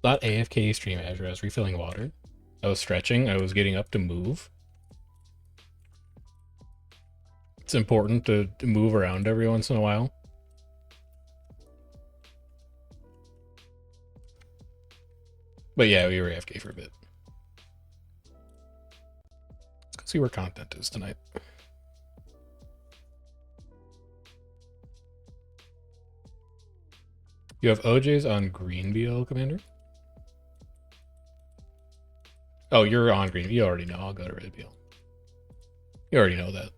Not AFK stream, Azure. I was refilling water. I was stretching. I was getting up to move. It's important to move around every once in a while. But yeah, we were AFK for a bit. Let's see where content is tonight. You have OJs on green BL, Commander? Oh, you're on green. You already know. I'll go to red BL. You already know that.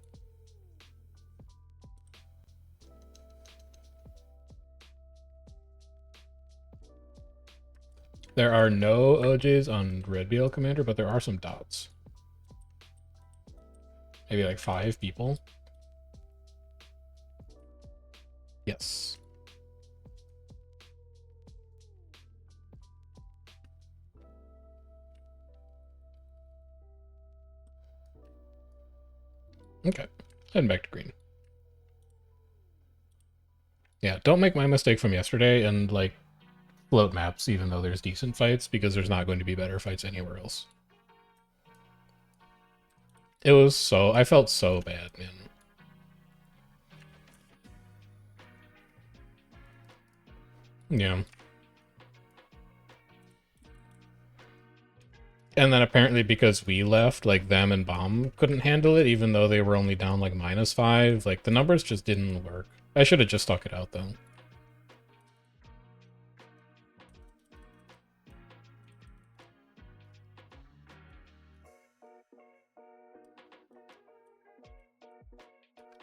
There are no OJs on red BL, Commander, but there are some dots. Maybe like 5 people. Yes. Okay. Heading back to green. Yeah, don't make my mistake from yesterday and like float maps even though there's decent fights, because there's not going to be better fights anywhere else. It was so... I felt so bad, man. Yeah. And then apparently because we left, like them and Bomb couldn't handle it, even though they were only down like -5. Like the numbers just didn't work. I should have just stuck it out though.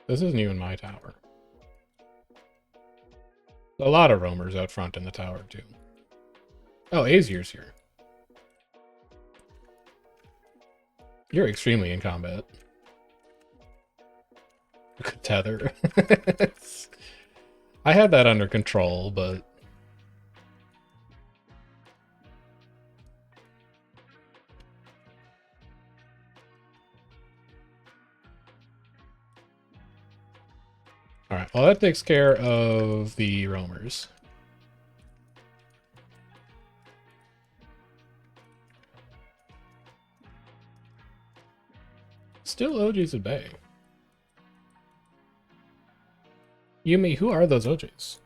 This isn't even my tower. A lot of roamers out front in the tower too. Oh, Azir's here. You're extremely in combat. Tether. I had that under control, but... Alright, well that takes care of the roamers. Still OJs at bay. Yumi, who are those OJs?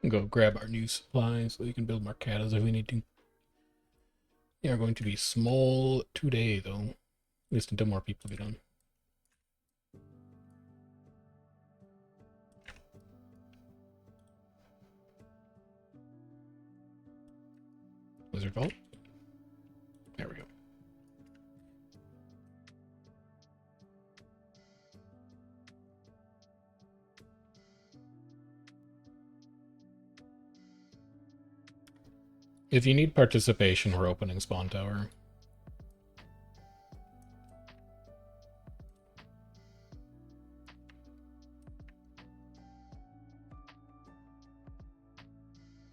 Go grab our new supplies so we can build Marcadas if we need to. They are going to be small today, though. At least until more people get on. Wizard Vault. There we go. If you need participation, we're opening Spawn Tower.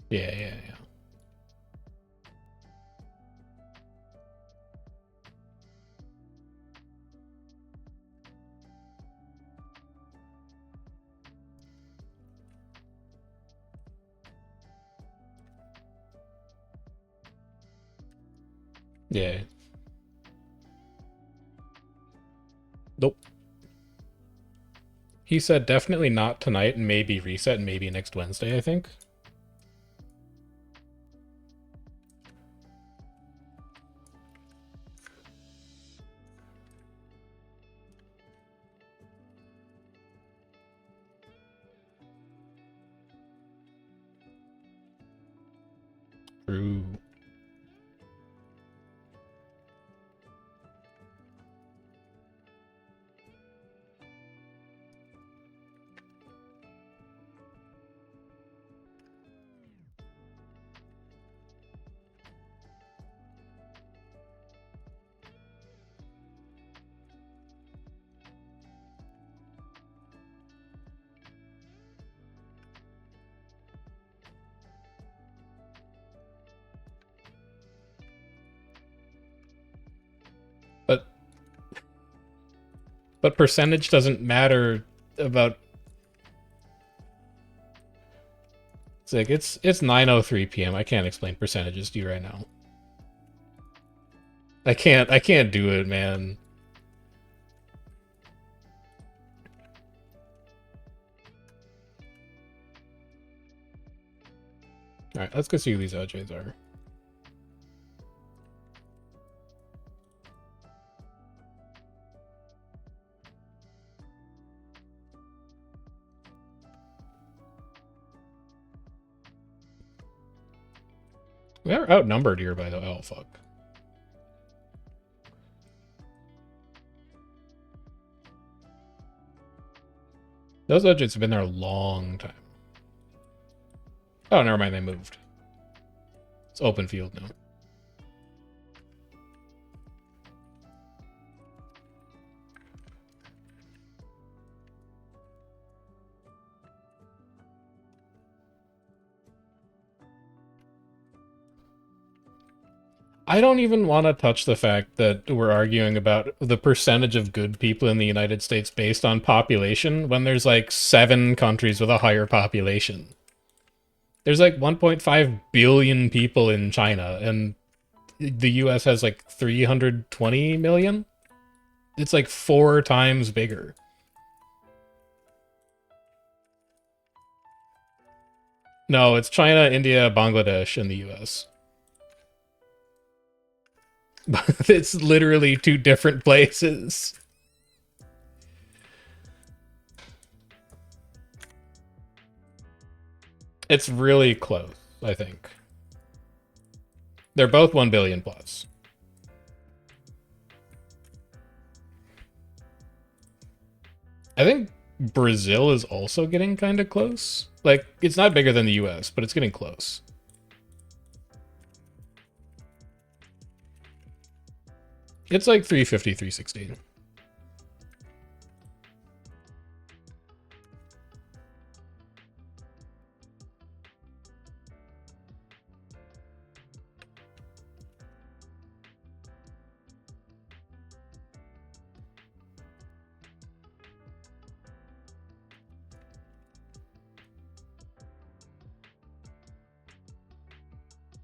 Yeah. Yeah. Nope. He said definitely not tonight and maybe reset and maybe next Wednesday, I think. True. But percentage doesn't matter about... It's like, it's 9:03 p.m. I can't explain percentages to you right now. I can't do it, man. Alright, let's go see who these OJs are. They're outnumbered here by the... Oh, fuck. Those OJs have been there a long time. Oh, never mind, they moved. It's open field now. I don't even want to touch the fact that we're arguing about the percentage of good people in the United States based on population when there's like 7 countries with a higher population. There's like 1.5 billion people in China, and the US has like 320 million? It's like 4 times bigger. No, it's China, India, Bangladesh, and the US. It's literally 2 different places. It's really close, I think. They're both 1 billion plus. I think Brazil is also getting kind of close. Like, it's not bigger than the US, but it's getting close. It's like 350, 360.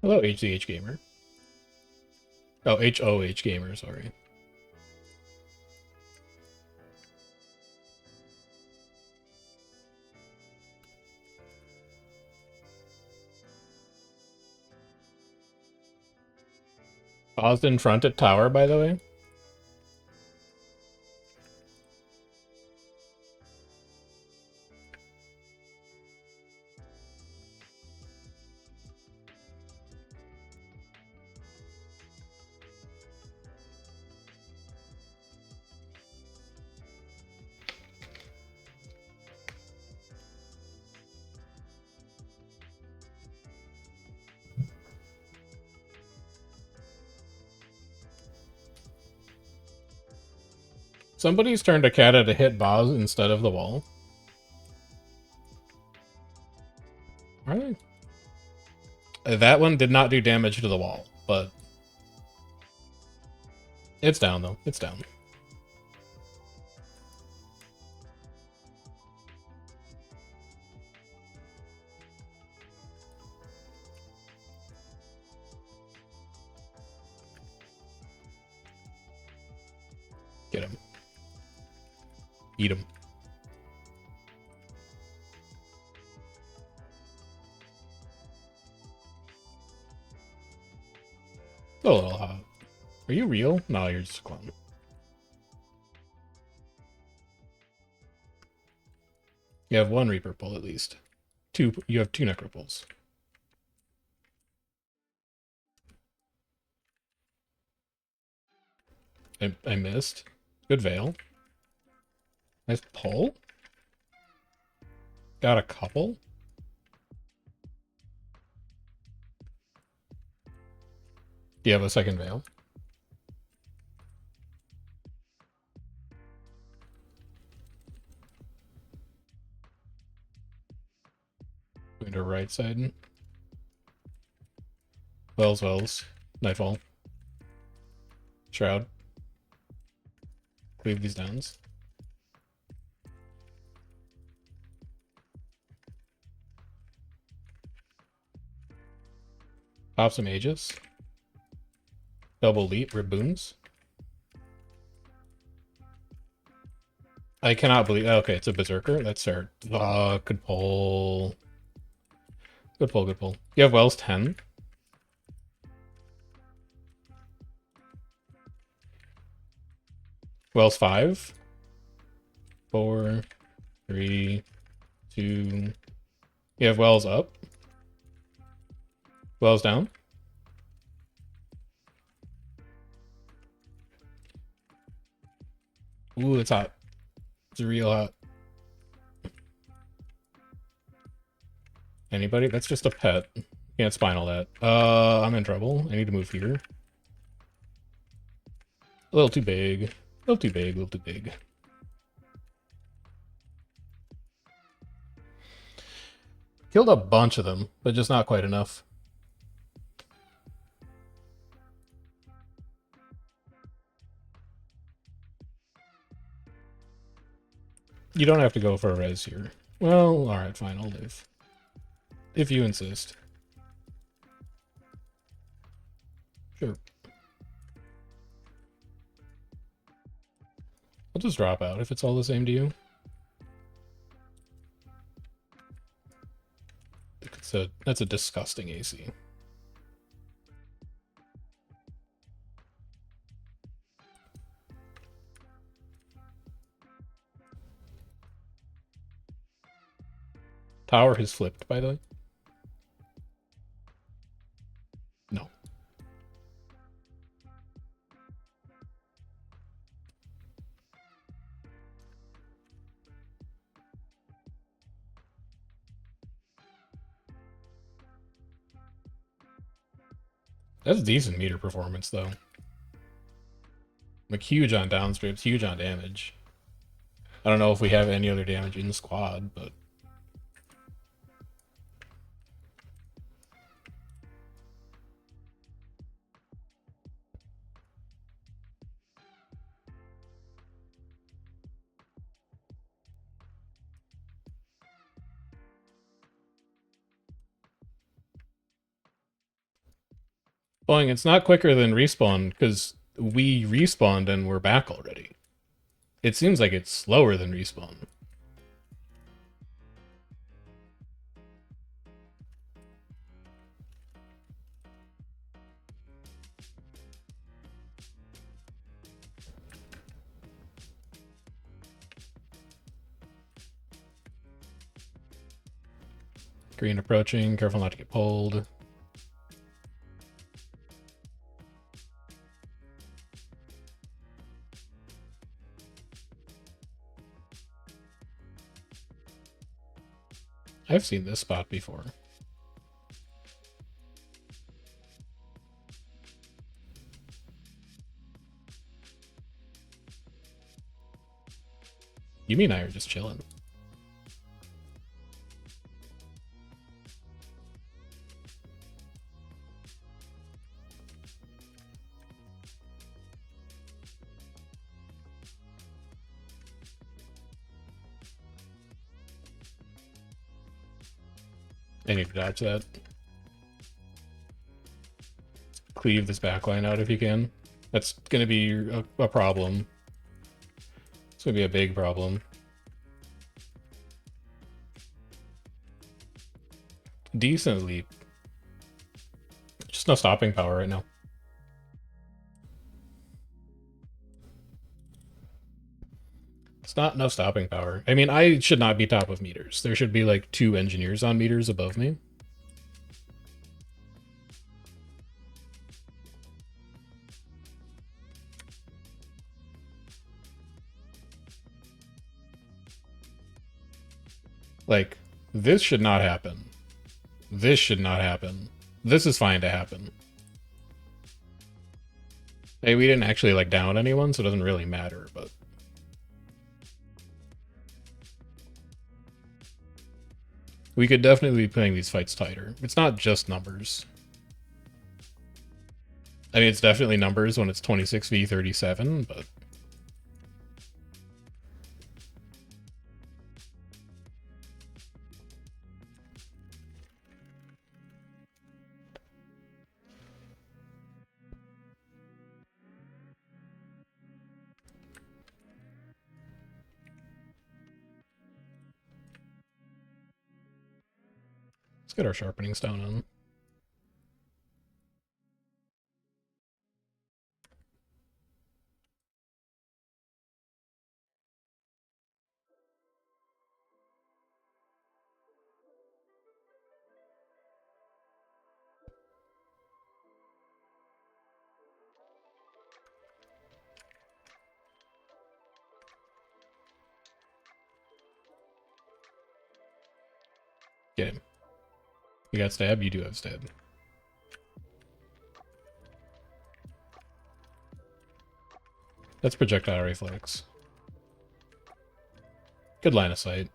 Hello, HCH Gamer. Oh, HOH Gamer, sorry. Paused in front at tower, by the way. Somebody's turned a Kata to hit Boz instead of the wall. Alright. That one did not do damage to the wall, but... It's down, though. It's down. Get him. Eat him. A little hot. Are you real? No, you're just a clone. You have 1 Reaper pull at least. 2. You have 2 Necro pulls. I missed. Good Veil. Nice pull. Got a couple. Do you have a second Veil? Going to right side. Wells. Nightfall. Shroud. Cleave these downs. Pop some Aegis. Double leap, Riboons. I cannot believe... Okay, it's a Berserker. That's fair. Good pull. Good pull, good pull. You have Wells 10. Wells 5. 4, 3, 2... You have Wells up. Wells down. Ooh, it's hot. It's real hot. Anybody? That's just a pet. Can't spinal that. I'm in trouble. I need to move here. A little too big. A little too big, a little too big. Killed a bunch of them, but just not quite enough. You don't have to go for a res here. Well, alright, fine, I'll live. If you insist. Sure. I'll just drop out if it's all the same to you. That's a disgusting AC. Tower has flipped, by the way. No. That's decent meter performance, though. Like, huge on downstrips, huge on damage. I don't know if we have any other damage in the squad, but... Boing, it's not quicker than respawn, because we respawned and we're back already. It seems like it's slower than respawn. Green approaching, careful not to get pulled. I've seen this spot before. You mean I are just chilling? I need to dodge that. Cleave this backline out if you can. That's gonna be a problem. It's gonna be a big problem. Decent leap. Just no stopping power right now. It's not no stopping power. I mean, I should not be top of meters. There should be like 2 engineers on meters above me. Like, this should not happen. This should not happen. This is fine to happen. Hey, we didn't actually, like, down anyone, so it doesn't really matter, but... We could definitely be playing these fights tighter. It's not just numbers. I mean, it's definitely numbers when it's 26v37, but... Let's get our sharpening stone on. Get him. You got stab? You do have stab. That's projectile reflex. Good line of sight.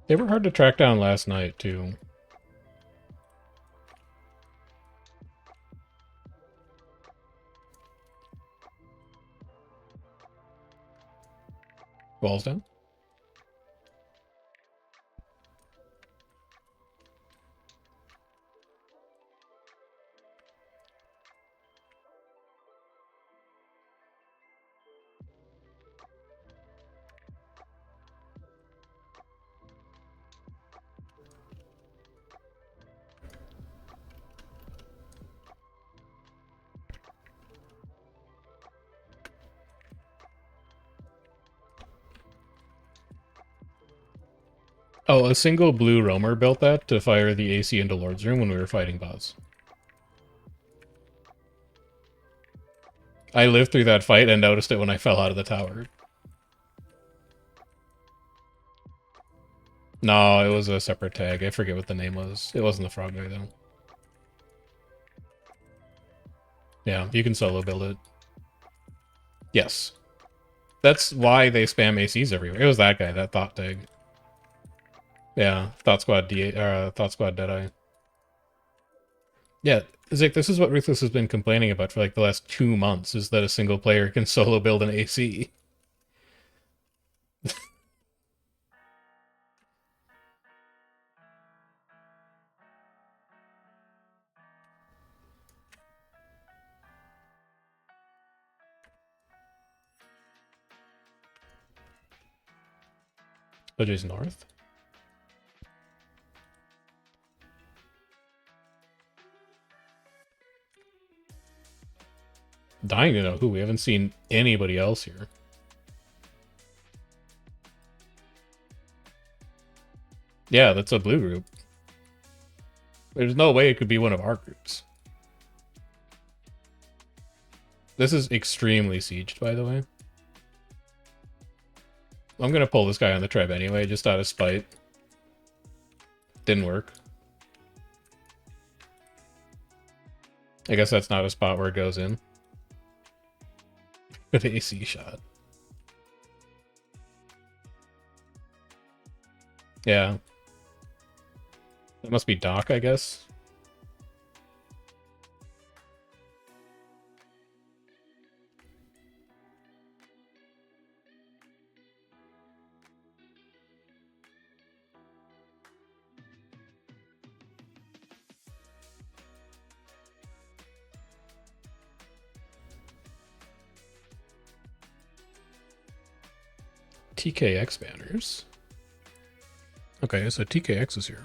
They were hard to track down last night, too. Walls down? Oh, a single blue roamer built that to fire the AC into Lord's Room when we were fighting boss. I lived through that fight and noticed it when I fell out of the tower. No, it was a separate tag. I forget what the name was. It wasn't the frog guy, though. Yeah, you can solo build it. Yes. That's why they spam ACs everywhere. It was that guy, that thought tag. Yeah, Thought Squad Thought Squad Deadeye. Yeah, Zik, this is what Ruthless has been complaining about for like the last 2 months, is that a single player can solo build an AC. OJ's north? Dying to know who. We haven't seen anybody else here. Yeah, that's a blue group. There's no way it could be one of our groups. This is extremely sieged, by the way. I'm gonna pull this guy on the treb anyway, just out of spite. Didn't work. I guess that's not a spot where it goes in. Good AC shot. Yeah. That must be Doc, I guess. TKX banners. Okay, so TKX is here.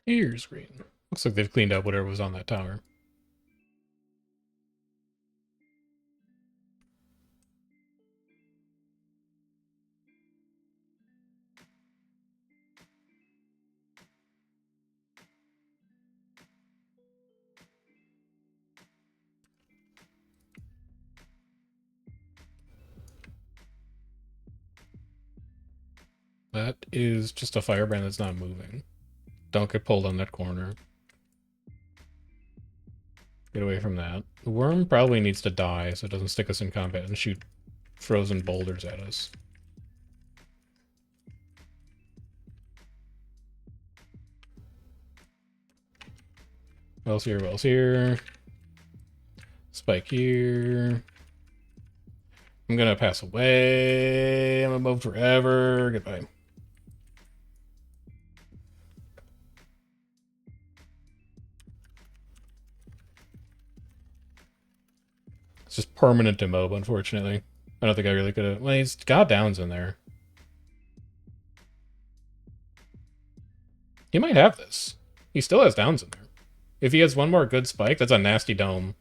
Here's green. Looks like they've cleaned up whatever was on that tower. That is just a firebrand that's not moving. Don't get pulled on that corner. Get away from that. The worm probably needs to die so it doesn't stick us in combat and shoot frozen boulders at us. Wells here, wells here. Spike here. I'm gonna pass away. I'm gonna move forever. Goodbye. It's just permanent demob, unfortunately. I don't think I really could have... Well, he's got downs in there. He might have this. He still has downs in there. If he has one more good spike, that's a nasty dome.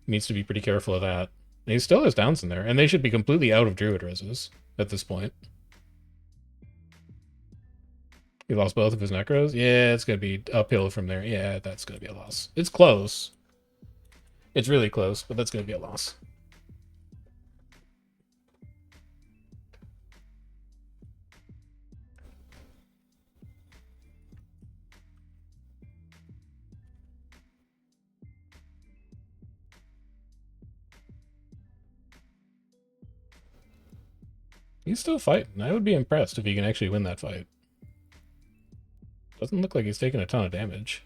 He needs to be pretty careful of that. And he still has downs in there, and they should be completely out of Druid Reses at this point. He lost both of his Necros? Yeah, it's going to be uphill from there. Yeah, that's going to be a loss. It's close. It's really close, but that's going to be a loss. He's still fighting. I would be impressed if he can actually win that fight. Doesn't look like he's taking a ton of damage.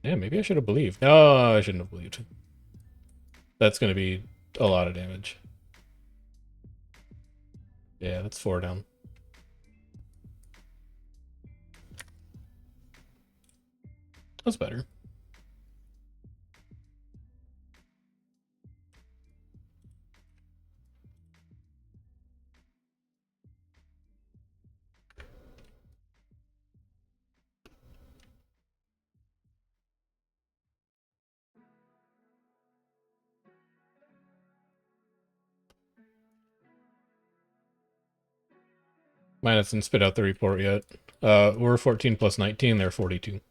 Yeah, maybe I should have believed. No, I shouldn't have believed. That's going to be a lot of damage. Yeah, that's 4 down. That's better. Mine hasn't spit out the report yet. We're 14 plus 19, they're 42.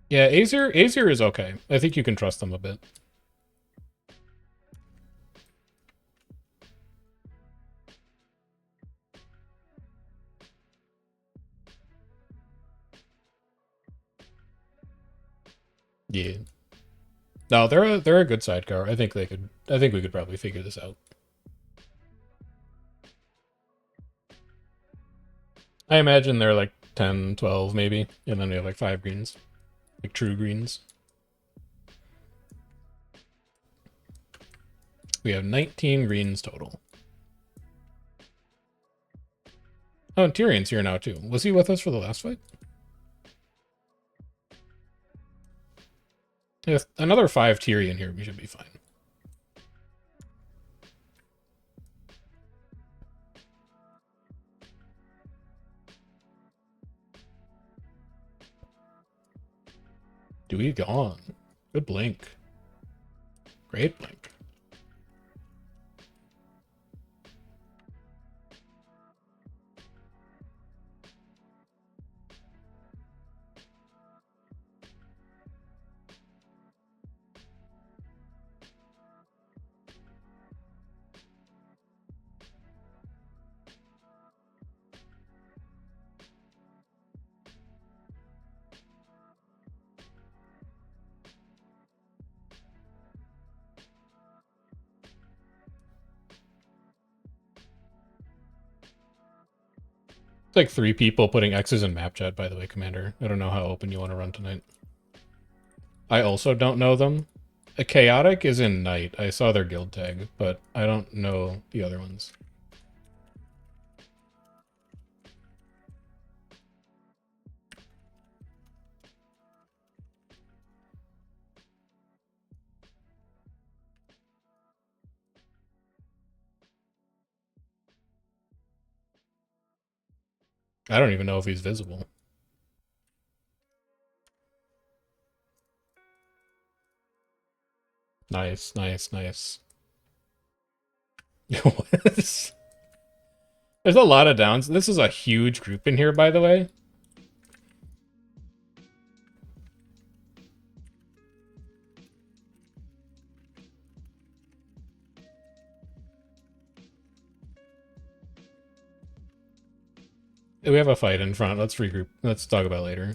Yeah, Aesir is okay. I think you can trust them a bit. Yeah. No, they're a good sidecar. I think we could probably figure this out. I imagine they're like 10, 12 maybe, and then we have like 5 greens. Like true greens. We have 19 greens total. Oh, and Tyrion's here now too. Was he with us for the last fight? If another 5 Tyrion here, we should be fine. Dewey gone. Good blink. Great blink. It's like 3 people putting X's in map chat, by the way, Commander. I don't know how open you want to run tonight. I also don't know them. A Chaotic is in Knight. I saw their guild tag, but I don't know the other ones. I don't even know if he's visible. Nice, nice, nice. There's a lot of downs. This is a huge group in here, by the way. We have a fight in front. Let's regroup. Let's talk about it later.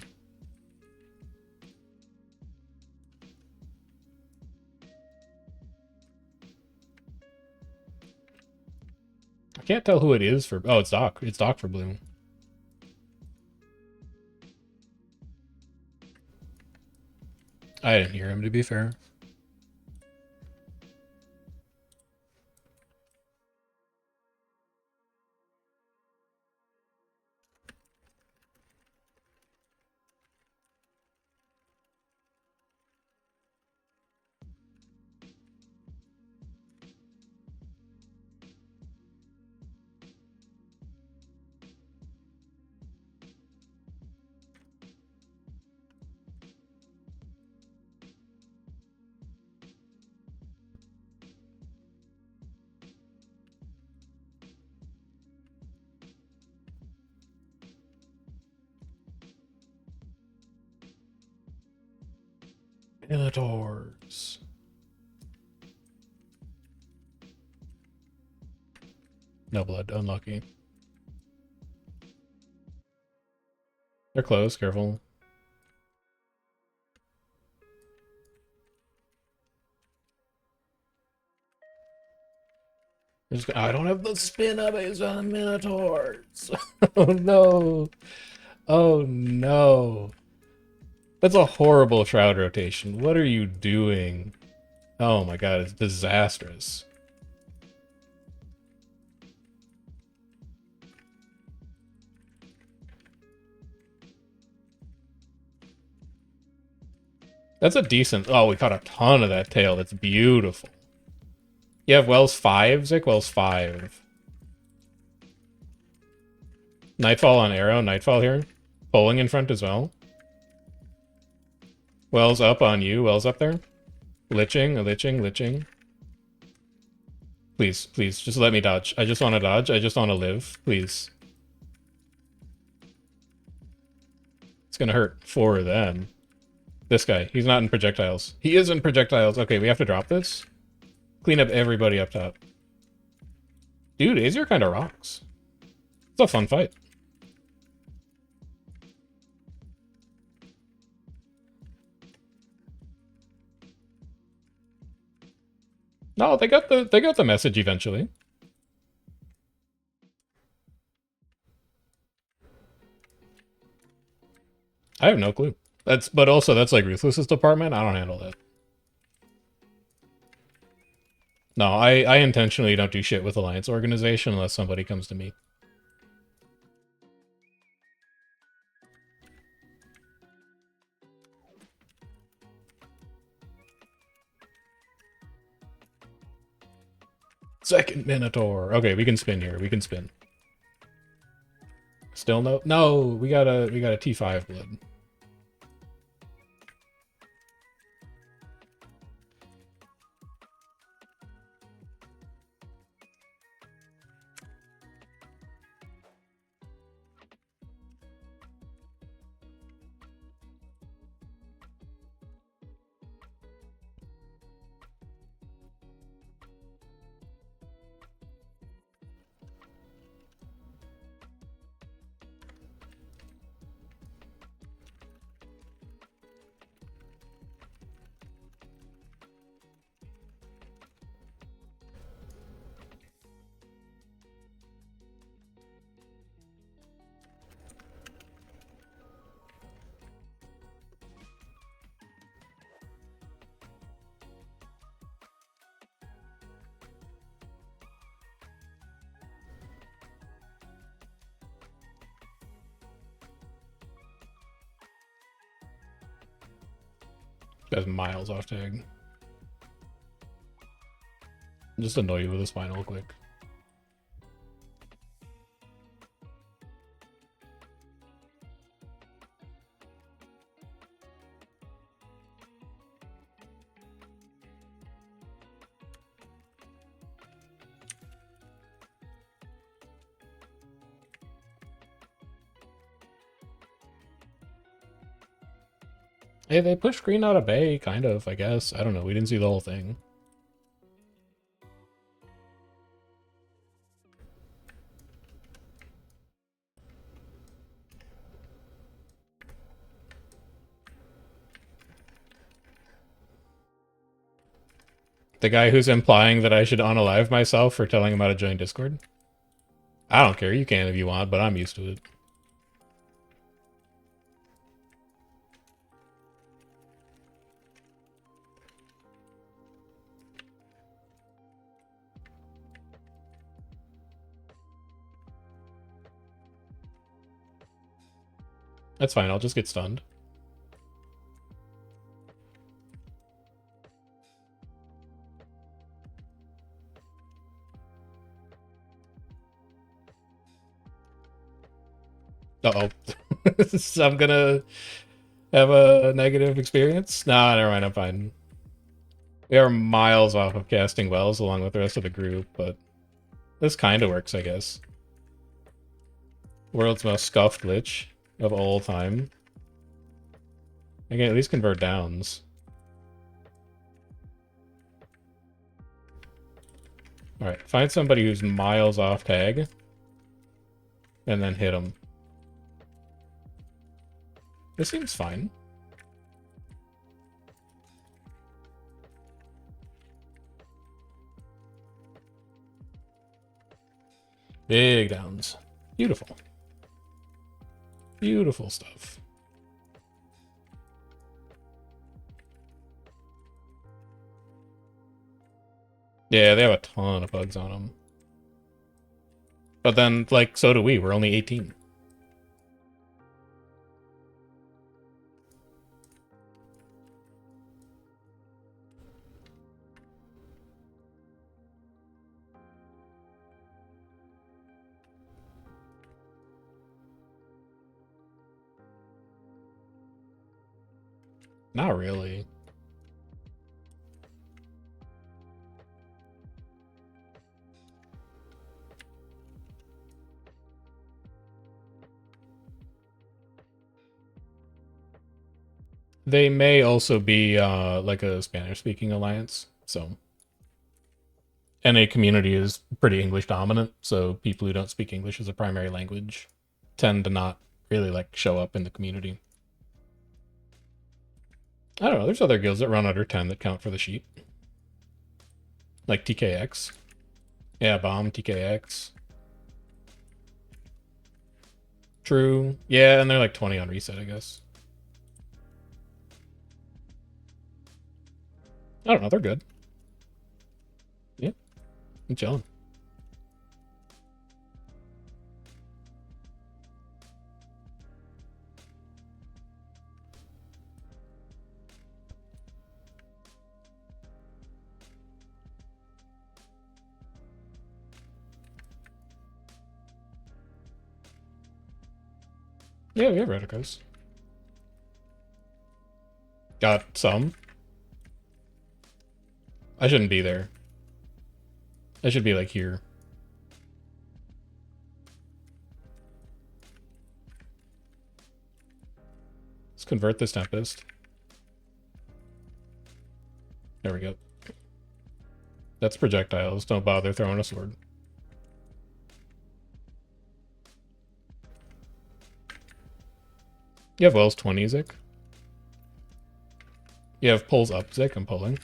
I can't tell who it is for... Oh, it's Doc. It's Doc for blue. I didn't hear him, to be fair. Minotaurs. No blood. Unlucky. They're close. Careful. I don't have the spin up on Minotaurs. Oh no. Oh no. That's a horrible shroud rotation. What are you doing? Oh my god, it's disastrous. That's a decent... Oh, we caught a ton of that tail. That's beautiful. You have Wells 5, Zick? Wells 5. Nightfall on arrow. Nightfall here. Bowling in front as well. Wells up on you. Wells up there. Liching, liching. Please, please, just let me dodge. I just want to dodge. I just want to live. Please. It's gonna hurt for them. This guy. He's not in projectiles. He is in projectiles. Okay, we have to drop this. Clean up everybody up top. Dude, Azir kind of rocks. It's a fun fight. No, they got the message eventually. I have no clue. But also that's like Ruthless's department. I don't handle that. No, I intentionally don't do shit with Alliance organization unless somebody comes to me. Second Minotaur. Okay, we can spin here. We can spin. Still no? No, we got a T5 blood. That's miles off tag. Just annoy you with a spine real quick. Hey, they pushed green out of Bay, kind of, I guess. I don't know, we didn't see the whole thing. The guy who's implying that I should unalive myself for telling him how to join Discord? I don't care, you can if you want, but I'm used to it. That's fine, I'll just get stunned. Uh-oh. So I'm gonna have a negative experience? Nah, never mind, I'm fine. We are miles off of casting wells along with the rest of the group, but this kind of works, I guess. World's most scuffed glitch of all time. I can at least convert downs. Alright, find somebody who's miles off tag, and then hit them. This seems fine. Big downs. Beautiful. Beautiful stuff. Yeah, they have a ton of bugs on them. But then, like, so do we. We're only 18. Not really. They may also be like a Spanish-speaking alliance, so. NA community is pretty English dominant, so people who don't speak English as a primary language tend to not really like show up in the community. I don't know, there's other guilds that run under 10 that count for the sheet. Like TKX. Yeah, Bomb, TKX. True. Yeah, and they're like 20 on reset, I guess. I don't know, they're good. Yeah, I'm chilling. Yeah, we have Redicos. Got some. I shouldn't be there. I should be like here. Let's convert this Tempest. There we go. That's projectiles. Don't bother throwing a sword. You have Wells 20, Zik. You have pulls up, Zik. I'm pulling.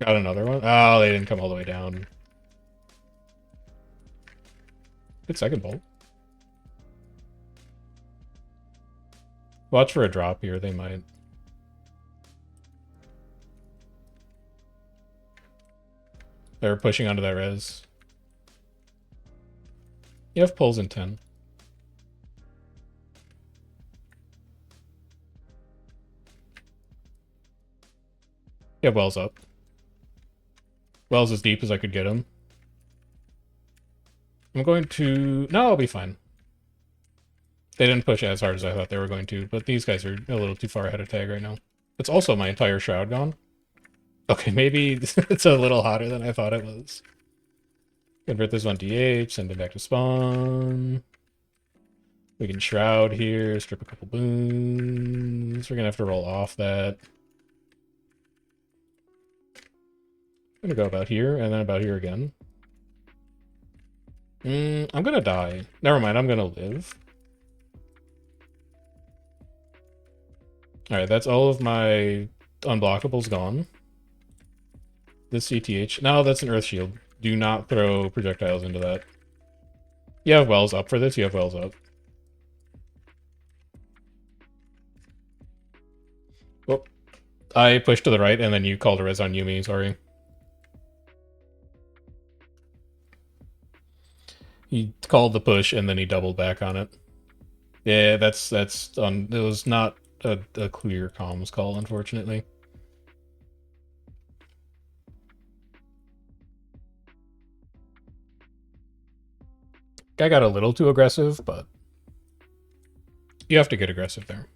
Got another one. Oh, they didn't come all the way down. Good second bolt. Watch for a drop here. They might. They're pushing onto that res. You have pulls in 10. You have Wells up. Wells as deep as I could get him. I'm going to... No, I'll be fine. They didn't push as hard as I thought they were going to, but these guys are a little too far ahead of tag right now. It's also my entire shroud gone. Okay, maybe it's a little hotter than I thought it was. Convert this one DH, send it back to spawn. We can shroud here, strip a couple boons. We're gonna have to roll off that. I'm gonna go about here, and then about here again. I'm gonna die. Never mind, I'm gonna live. Alright, that's all of my unblockables gone. This CTH. No, that's an Earth Shield. Do not throw projectiles into that. You have wells up for this? You have wells up. Whoop. I pushed to the right, and then you called a res on Yumi, sorry. He called the push, and then he doubled back on it. Yeah, that's on. It was not a clear comms call, unfortunately. Guy got a little too aggressive, but you have to get aggressive there.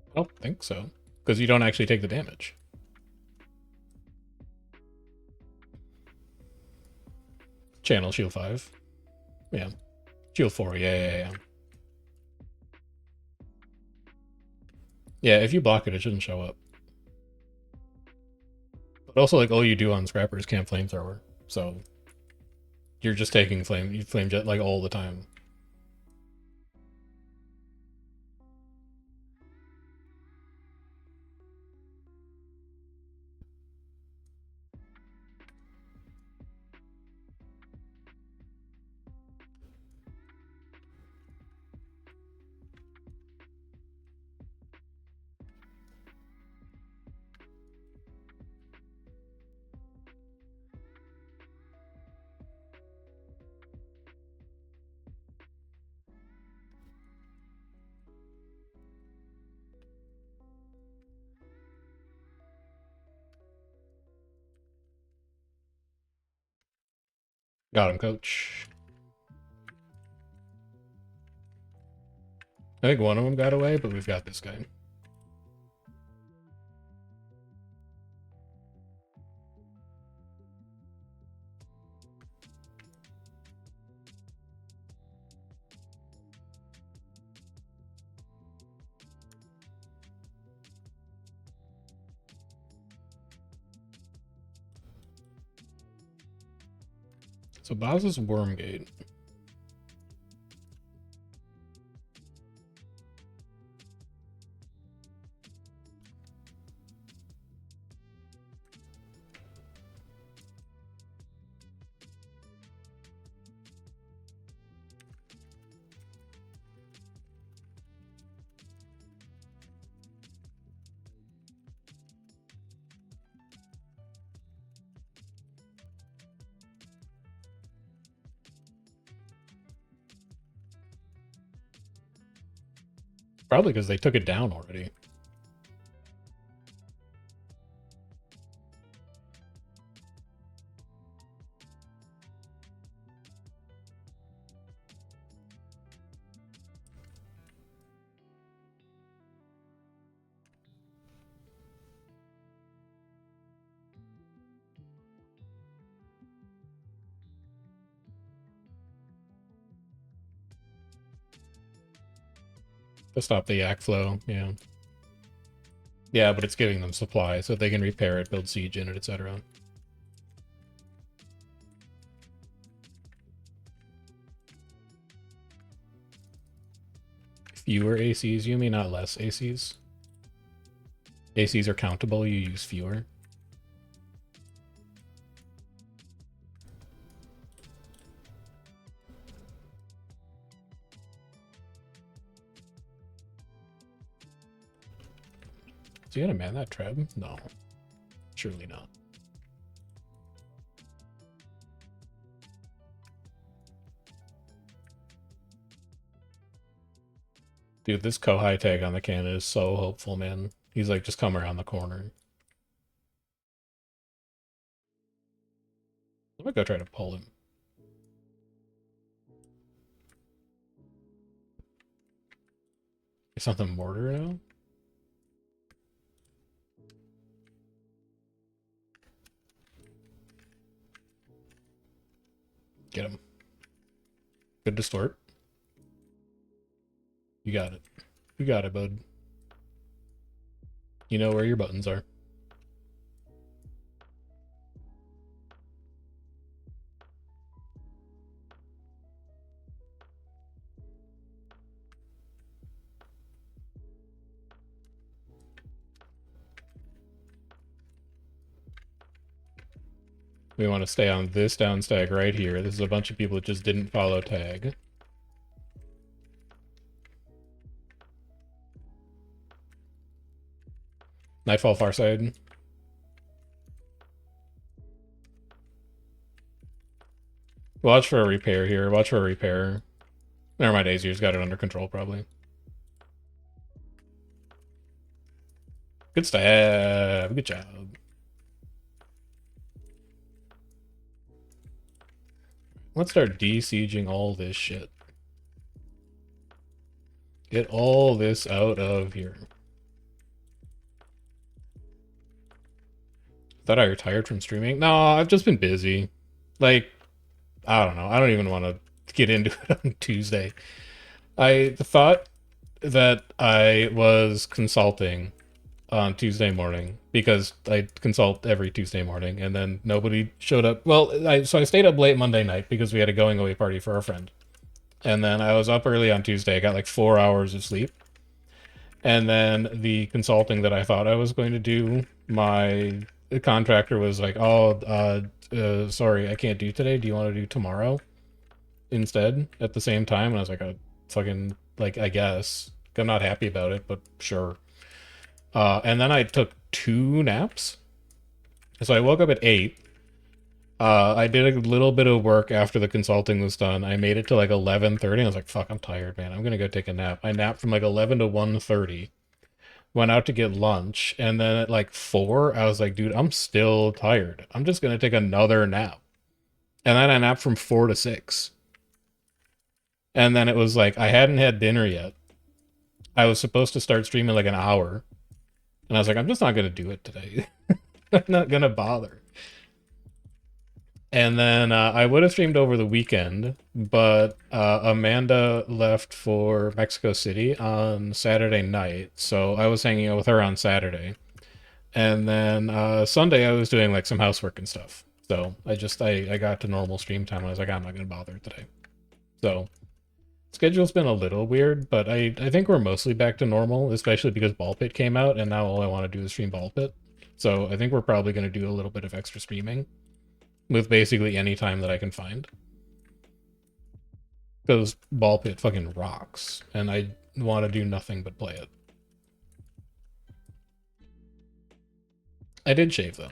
I don't think so, because you don't actually take the damage. Channel shield 5. Yeah. Shield 4, yeah. Yeah, if you block it, it shouldn't show up. But also, like, all you do on Scrapper is Camp Flamethrower, so you're just taking flame jet, like, all the time. Got him, coach. I think one of them got away, but we've got this guy. So Bowser's Wormgate. Probably because they took it down already. To stop the yak flow, yeah. Yeah, but it's giving them supply, so they can repair it, build siege in it, etc. Fewer ACs, you mean not less ACs? ACs are countable, you use fewer. he gonna man that treb? No. Surely not. Dude, this Kohai tag on the cannon is so hopeful, man. He's like, just come around the corner. I'm gonna go try to pull him. Is something mortar now? Get him. Good distort. You got it. You got it, bud. You know where your buttons are. We want to stay on this down stack right here. This is a bunch of people that just didn't follow tag. Nightfall far side. Watch for a repair here. Watch for a repair. Never mind, Azir's got it under control, probably. Good stab. Good job. Let's start de-sieging all this shit. Get all this out of here. Thought I retired from streaming? No, I've just been busy. Like, I don't know. I don't even want to get into it on Tuesday. I thought that I was consulting on Tuesday morning because I consult every Tuesday morning, and then nobody showed up. Well, so I stayed up late Monday night because we had a going away party for our friend. And then I was up early on Tuesday. I got like 4 hours of sleep. And then the consulting that I thought I was going to do, my contractor was like, oh, sorry, I can't do today. Do you want to do tomorrow instead at the same time? And I was like, fucking, like, I guess. I'm not happy about it, but sure. And then I took 2 naps. So I woke up at 8. I did a little bit of work after the consulting was done. I made it to like 11:30. I was like, fuck, I'm tired, man. I'm gonna go take a nap. I napped from like 11 to 1:30. Went out to get lunch, and then at like 4, I was like, dude, I'm still tired. I'm just gonna take another nap. And then I napped from 4 to 6. And then it was like, I hadn't had dinner yet. I was supposed to start streaming like an hour. And I was like, I'm just not gonna do it today. I'm not gonna bother. And then I would have streamed over the weekend, but Amanda left for Mexico City on Saturday night, so I was hanging out with her on Saturday. And then Sunday I was doing like some housework and stuff. So I got to normal stream time. I was like, I'm not going to bother today. So schedule's been a little weird, but I think we're mostly back to normal, especially because Ball Pit came out, and now all I want to do is stream Ball Pit. So I think we're probably going to do a little bit of extra streaming with basically any time that I can find. Because Ball Pit fucking rocks, and I want to do nothing but play it. I did shave, though.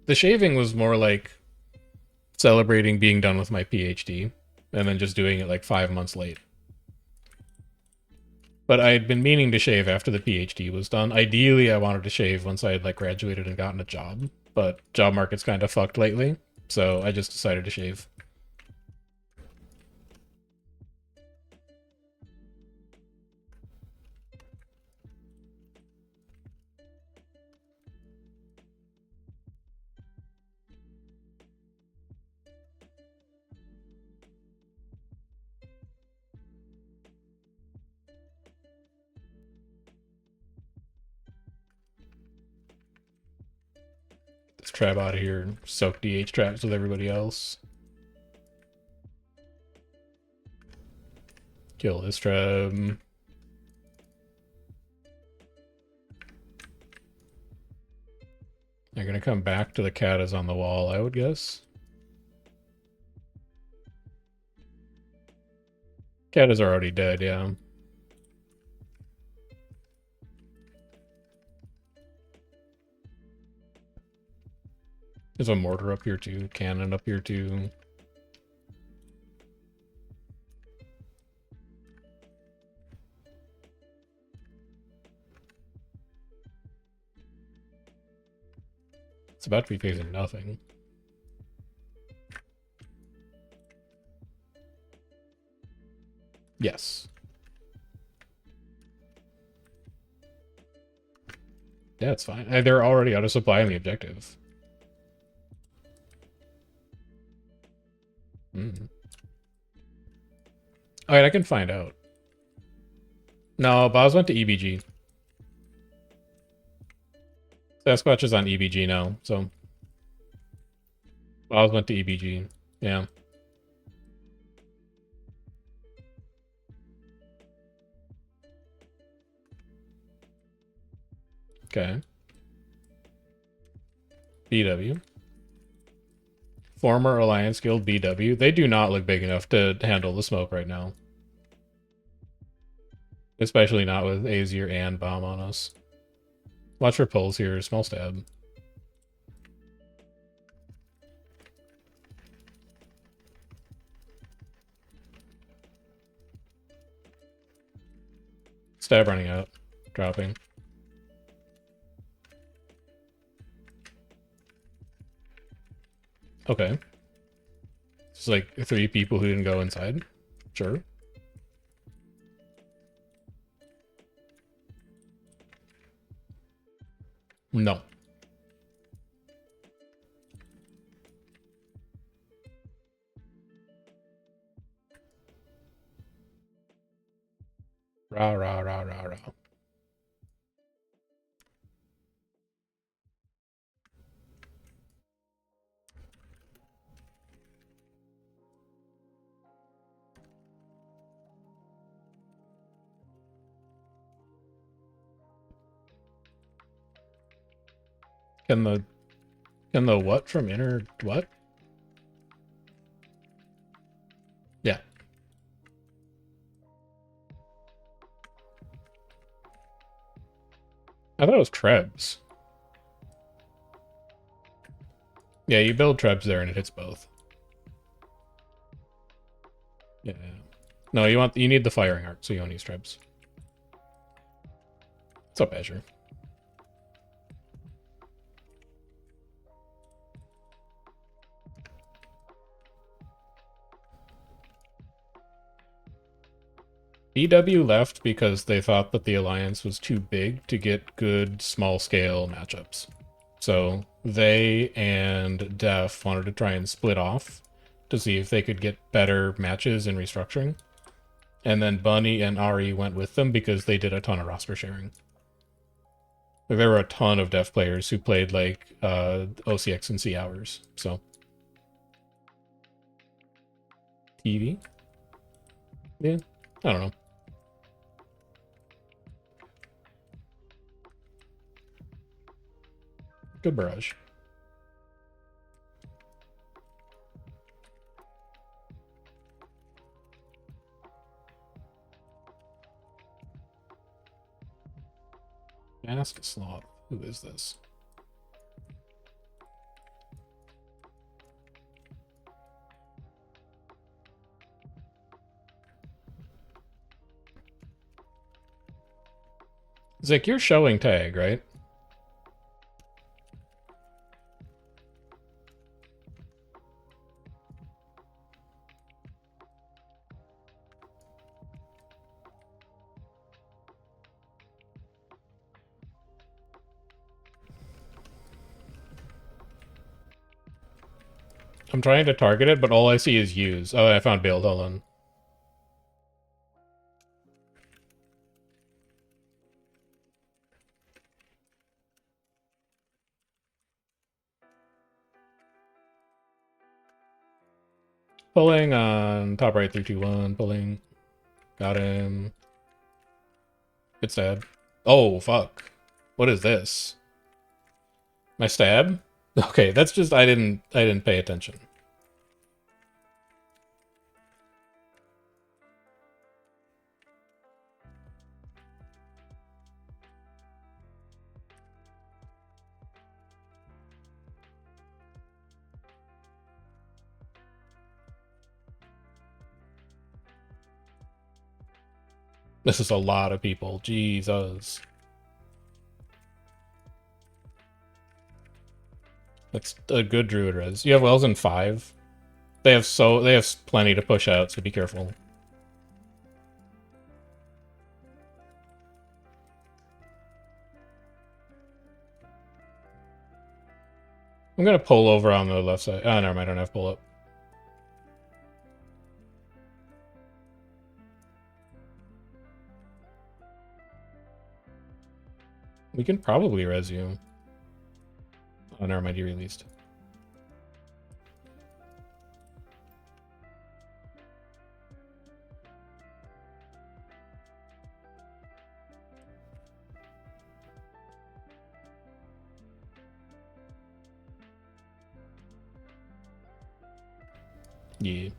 The shaving was more like celebrating being done with my PhD, and then just doing it like 5 months late. But I had been meaning to shave after the PhD was done. Ideally, I wanted to shave once I had like graduated and gotten a job, but job market's kind of fucked lately. So I just decided to shave. This trap out of here and soak DH traps with everybody else. Kill this trap. They're gonna come back to the cat is on the wall, I would guess. Cat is already dead, yeah. There's a mortar up here too, cannon up here too. It's about to be facing nothing. Yes. Yeah, it's fine. They're already out of supply on the objective. Mm. Alright, I can find out. No, Boz went to EBG. Sasquatch is on EBG now, so... Boz went to EBG. Yeah. Okay. BW. Former Alliance Guild BW. They do not look big enough to handle the smoke right now. Especially not with Azir and Bomb on us. Watch for pulls here. Small stab. Stab running out. Dropping. Okay. It's like 3 people who didn't go inside. Sure. No. Rah, rah, rah, rah, rah. Can the what from inner what? Yeah. I thought it was Trebs. Yeah, you build Trebs there and it hits both. Yeah. No, you need the firing arc, so you don't use Trebs. What's up, Azure? BW left because they thought that the Alliance was too big to get good small-scale matchups. So they and Def wanted to try and split off to see if they could get better matches in restructuring. And then Bunny and Ari went with them because they did a ton of roster sharing. Like, there were a ton of Def players who played like OCX and C hours. So TV? Yeah, I don't know. Good barrage. Ask Sloth. Who is this? Zick, you're showing tag, right? I'm trying to target it, but all I see is use. Oh, I found build. Hold on. Pulling on top right 321. Pulling. Got him. Good stab. Oh, fuck. What is this? My stab? Okay, that's just I didn't pay attention. This is a lot of people. Jesus. That's a good druid res. You have wells in 5. They have plenty to push out, so be careful. I'm gonna pull over on the left side. Oh, never mind, I don't have pull up. We can probably res you. Oh, never mind, you released. Yeah.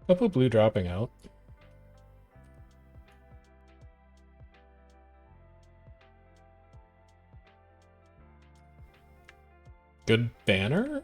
Couple blue dropping out. Good banner?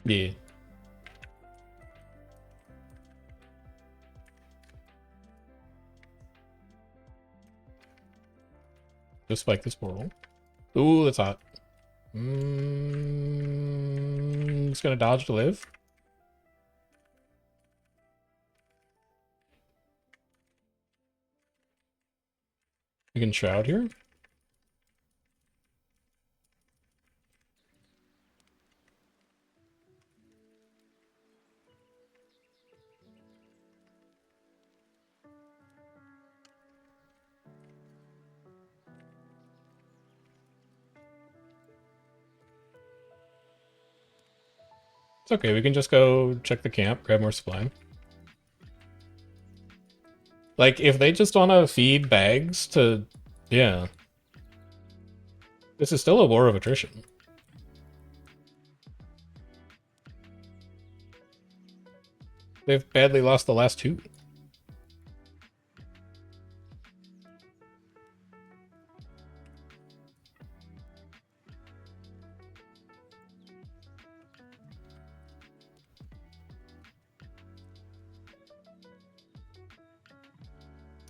Yeah. Just spike this portal. Ooh, that's hot. Just gonna dodge to live. We can shroud here. It's okay, we can just go check the camp, grab more supply. Like, if they just want to feed bags to... Yeah. This is still a war of attrition. They've badly lost the last 2.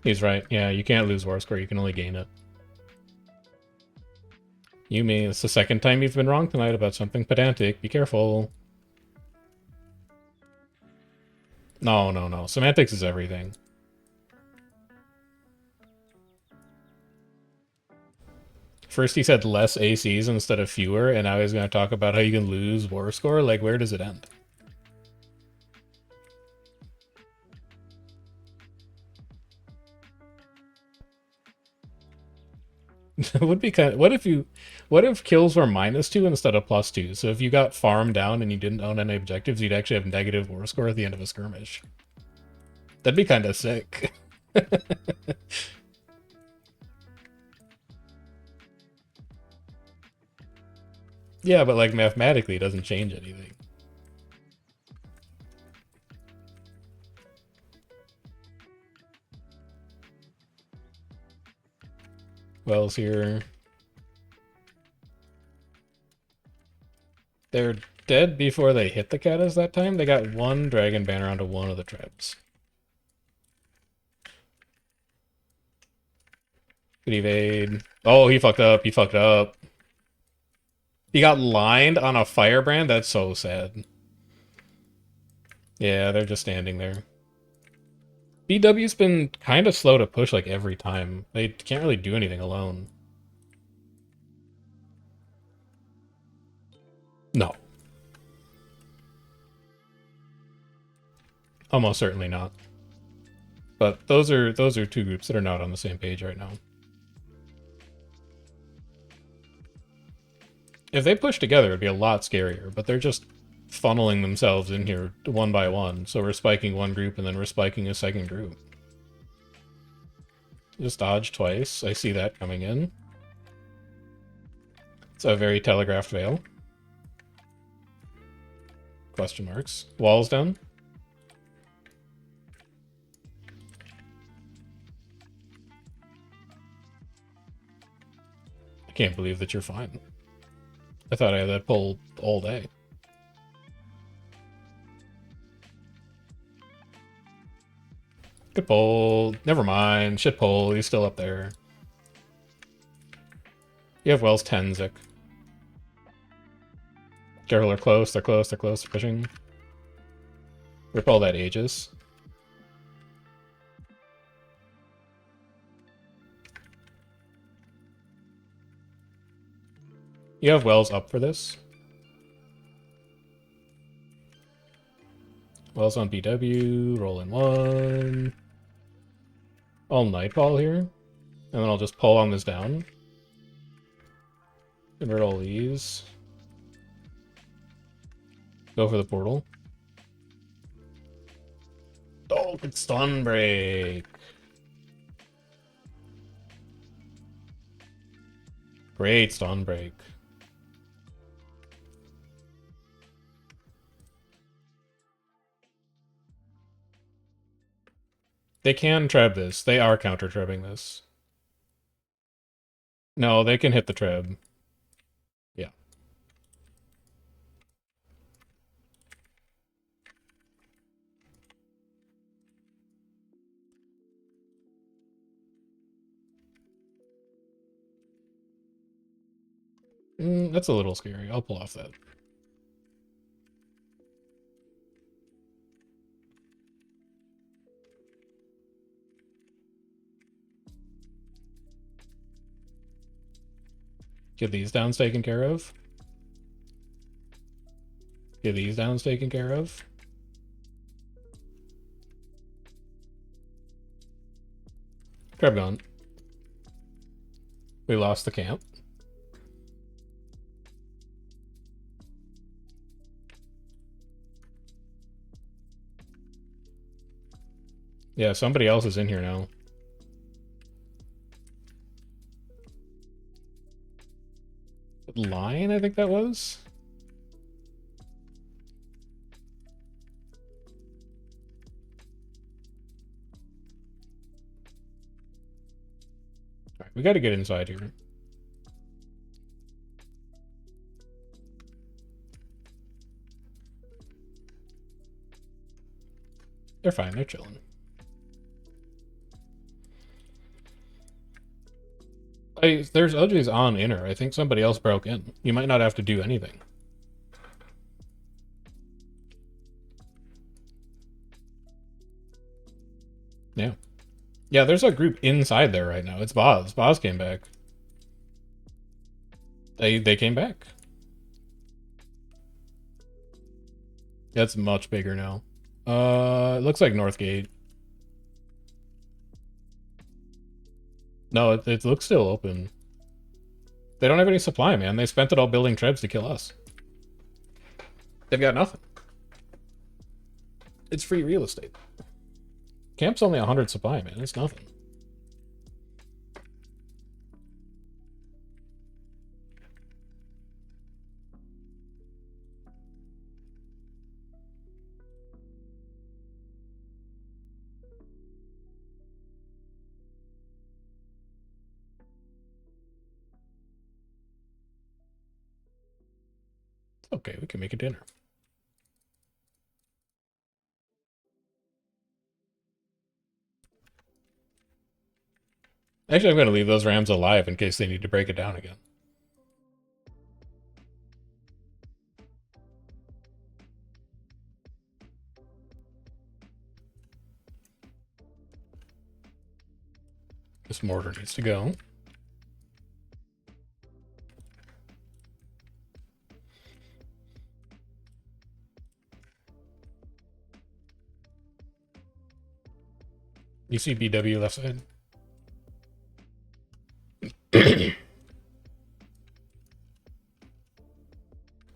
He's right. Yeah, you can't lose war score, you can only gain it. You mean it's the second time you've been wrong tonight about something pedantic. Be careful. No, no, no. Semantics is everything. First he said less ACs instead of fewer, and now he's going to talk about how you can lose war score. Like, where does it end? It would be kind of... What if kills were -2 instead of +2? So if you got farmed down and you didn't own any objectives, you'd actually have negative war score at the end of a skirmish. That'd be kind of sick. Yeah, but like mathematically it doesn't change anything. Wells here. They're dead before they hit the Katas that time. They got 1 dragon banner onto one of the tribes. Good evade. Oh, he fucked up. He fucked up. He got lined on a firebrand? That's so sad. Yeah, they're just standing there. BW's been kind of slow to push like every time. They can't really do anything alone. No. Almost certainly not. But those are two groups that are not on the same page right now. If they push together, it'd be a lot scarier, but they're just funneling themselves in here one by one, so we're spiking one group and then we're spiking a second group. Just dodge twice. I see that coming in. It's a very telegraphed veil. Question marks. Walls down. I can't believe that you're fine. I thought I had that pull all day. Good pull. Never mind. Shit pull. He's still up there. You have Wells 10, Zik. Careful, they're close. They're close. They're close. They're pushing. Rip all that Aegis. You have Wells up for this. Wells on BW. Roll in one. I'll Nightfall here. And then I'll just pull on this down. Convert all these. Go for the portal. Oh, good stun break. Great stun break. They can treb this. They are counter-trebbing this. No, they can hit the treb. Yeah. That's a little scary. I'll pull off that. Get these downs taken care of. Get these downs taken care of. Treb gone. We lost the camp. Yeah, somebody else is in here now. Lion, I think that was? Alright, we gotta get inside here. They're fine, they're chilling. There's Udges on inner. I think somebody else broke in. You might not have to do anything. Yeah. Yeah, there's a group inside there right now. It's Boz. Boz came back. They came back. That's much bigger now. It looks like Northgate. No, it looks still open. They don't have any supply, man. They spent it all building trebs to kill us. They've got nothing. It's free real estate. Camp's only 100 supply, man. It's nothing. Okay, we can make a dinner. Actually, I'm going to leave those rams alive in case they need to break it down again. This mortar needs to go. You see BW left side.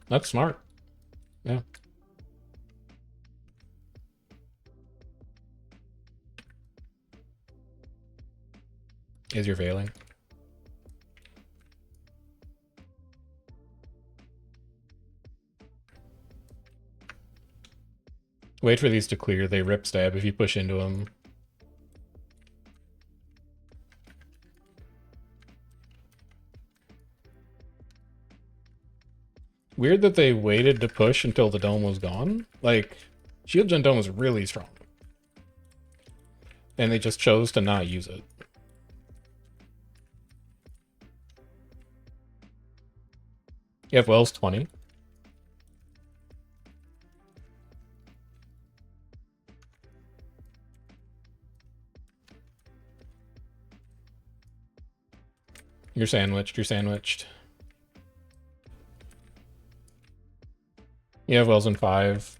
That's smart. Yeah. Is you're failing. Wait for these to clear. They rip stab if you push into them. Weird that they waited to push until the dome was gone. Like, shield gen dome was really strong. And they just chose to not use it. You have Wells 20. You're sandwiched, you're sandwiched. You have Wells in 5.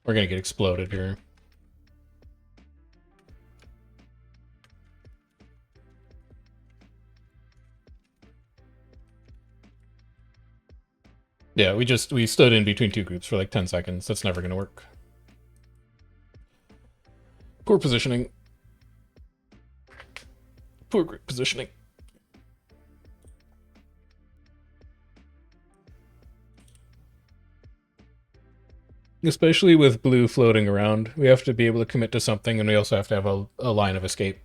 We're gonna get exploded here. Yeah, we stood in between two groups for like 10 seconds. That's never gonna work. Poor positioning. Poor group positioning. Especially with blue floating around. We have to be able to commit to something, and we also have to have a line of escape.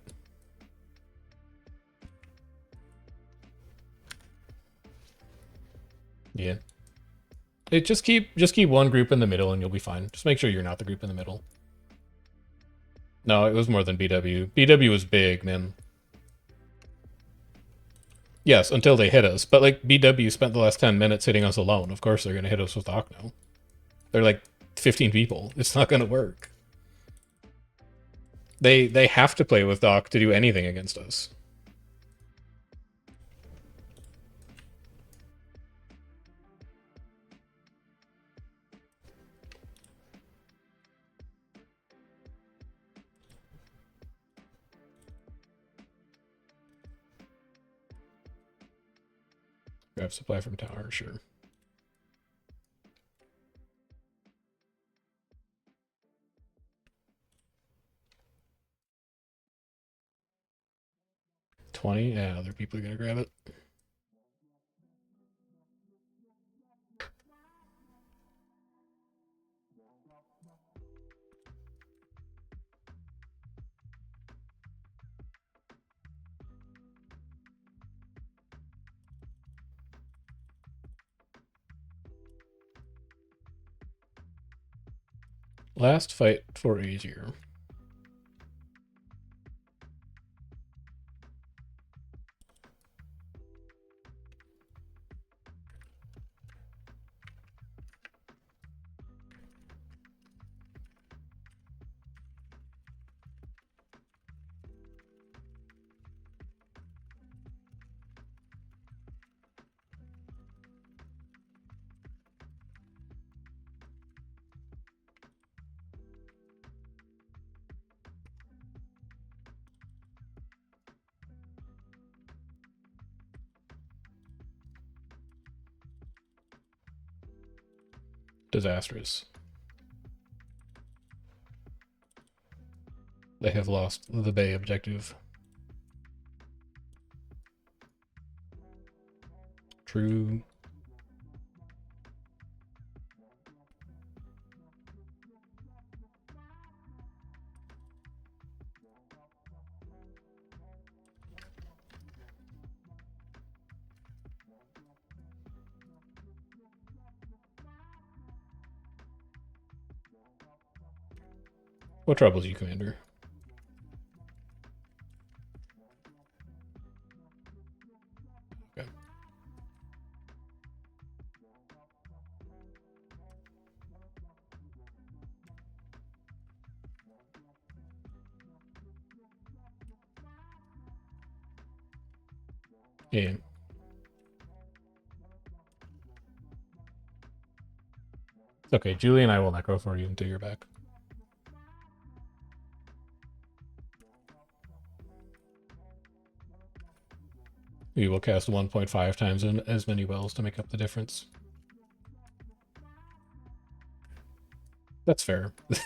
Yeah. Just keep one group in the middle and you'll be fine. Just make sure you're not the group in the middle. No, it was more than BW. BW was big, man. Yes, until they hit us. But like BW spent the last 10 minutes hitting us alone. Of course they're gonna hit us with Ocno. They're like 15 people. It's not gonna work. They have to play with Doc to do anything against us. Grab supply from tower, sure. $20? Yeah, other people are gonna grab it. Last fight for easier. Disastrous. They have lost the Bay objective. True. What troubles you, Commander? Okay. Yeah. It's okay. Julie and I will necro for you until you're back. We will cast 1.5 times as many wells to make up the difference. That's fair. It's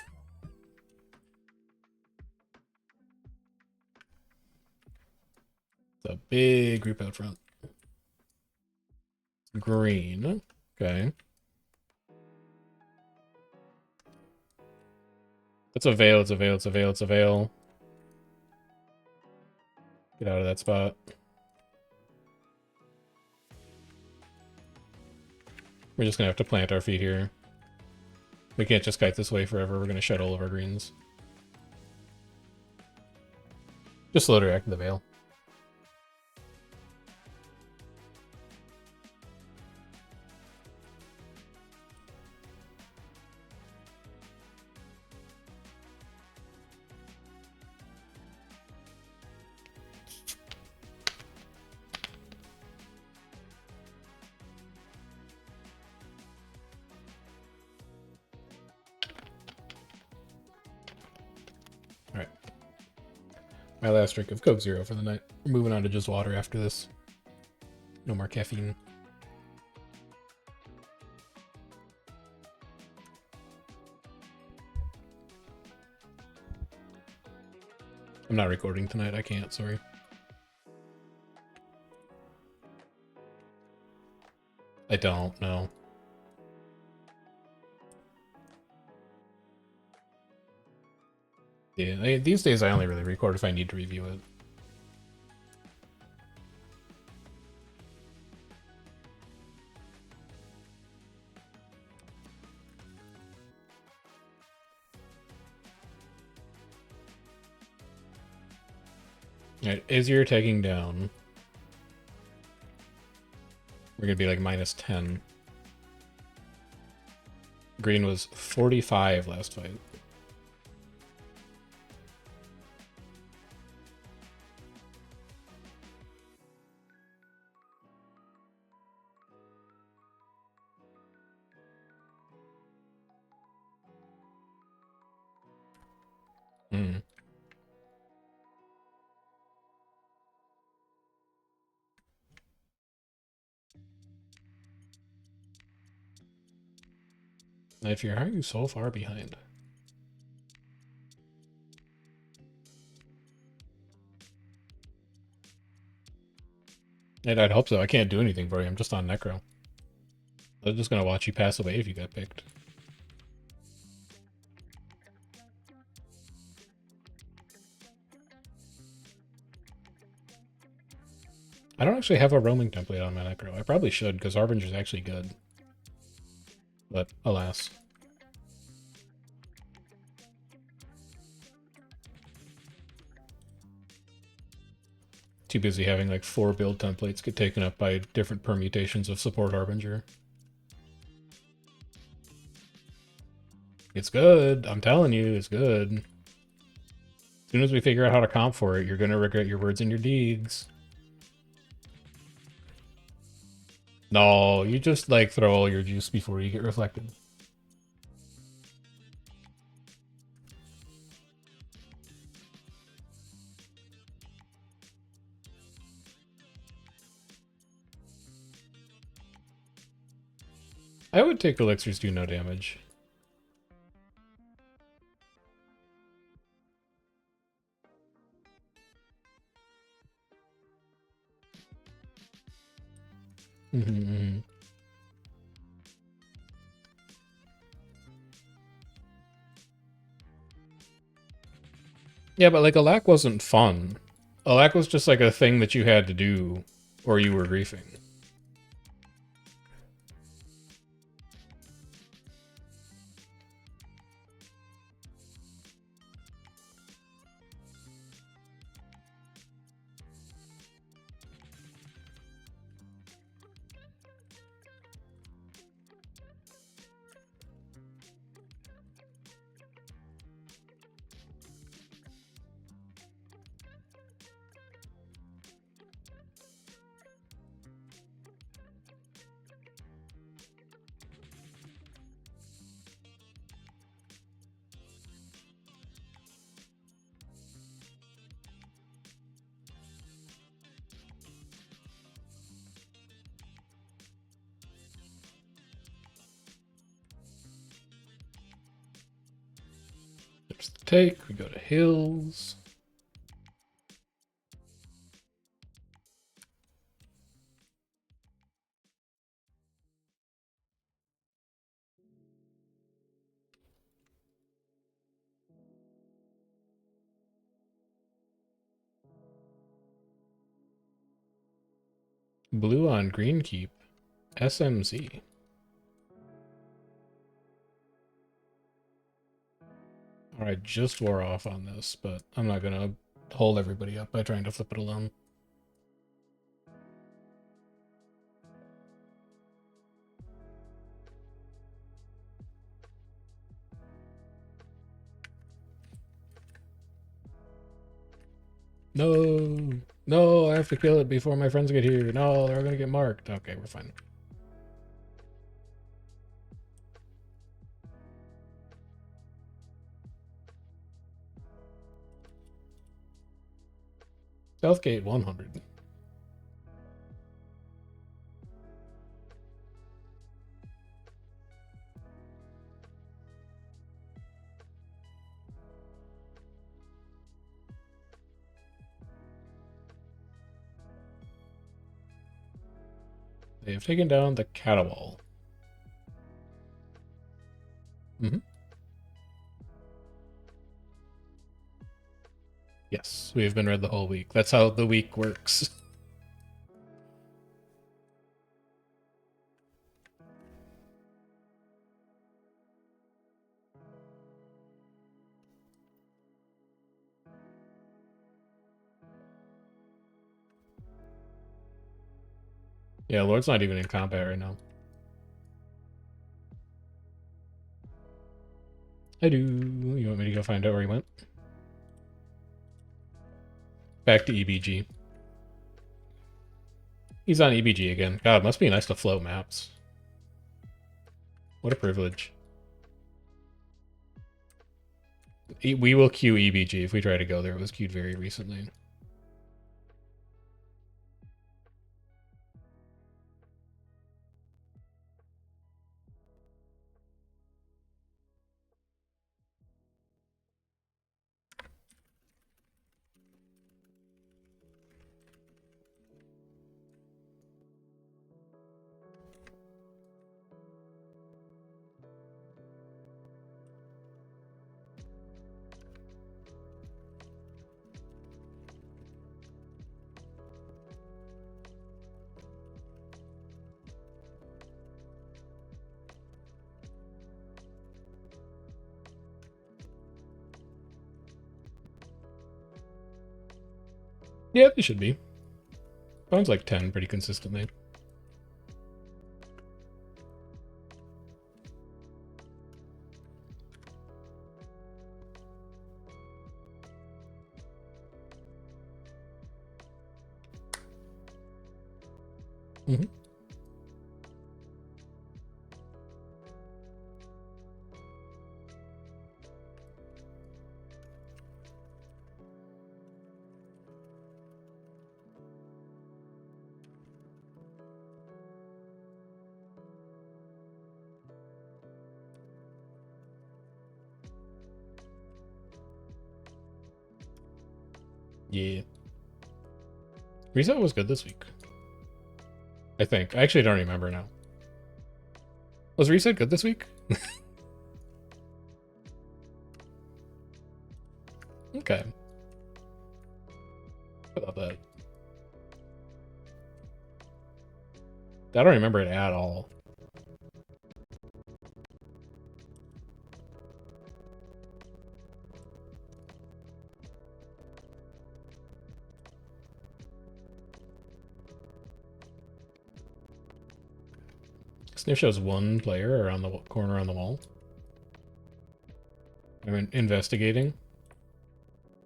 a big group out front. Green. Okay. It's a veil, it's a veil, it's a veil, it's a veil. Get out of that spot. We're just gonna have to plant our feet here. We can't just kite this way forever. We're gonna shed all of our greens. Just slow direct the veil. Alright. My last drink of Coke Zero for the night. We're moving on to just water after this. No more caffeine. I'm not recording tonight, I can't, sorry. I don't know. Yeah, these days I only really record if I need to review it. Alright, as you're taking down, we're gonna be like -10. Green was 45 last fight. Hmm. Knife here, how are you so far behind? And I'd hope so. I can't do anything for you. I'm just on Necro. I'm just gonna watch you pass away if you got picked. I don't actually have a roaming template on my Necro. I probably should, because Harbinger's actually good. But, alas. Too busy having like 4 build templates get taken up by different permutations of support Harbinger. It's good. I'm telling you, it's good. As soon as we figure out how to comp for it, you're gonna regret your words and your deeds. No, you just like throw all your juice before you get reflected. I would take elixirs do no damage. Yeah, but like Alack wasn't fun. Alack was just like a thing that you had to do, or you were griefing. There's the take. We go to hills. Blue on green keep. SMZ. Alright, just wore off on this, but I'm not gonna hold everybody up by trying to flip it alone. No! No, I have to kill it before my friends get here. No, they're gonna get marked. Okay, we're fine. Southgate 100. They have taken down the Catawal. Yes, we have been red the whole week. That's how the week works. Yeah, Lord's not even in combat right now. I do. You want me to go find out where he went? Back to EBG. He's on EBG again. God, it must be nice to float maps. What a privilege. We will queue EBG if we try to go there. It was queued very recently. Yeah, they should be. Sounds like 10 pretty consistently. Mm-hmm. Yeah. Reset was good this week. I think. I actually don't remember now. Was Reset good this week? Okay. I love that. I don't remember it at all. Sniff shows one player around the corner on the wall. I'm investigating.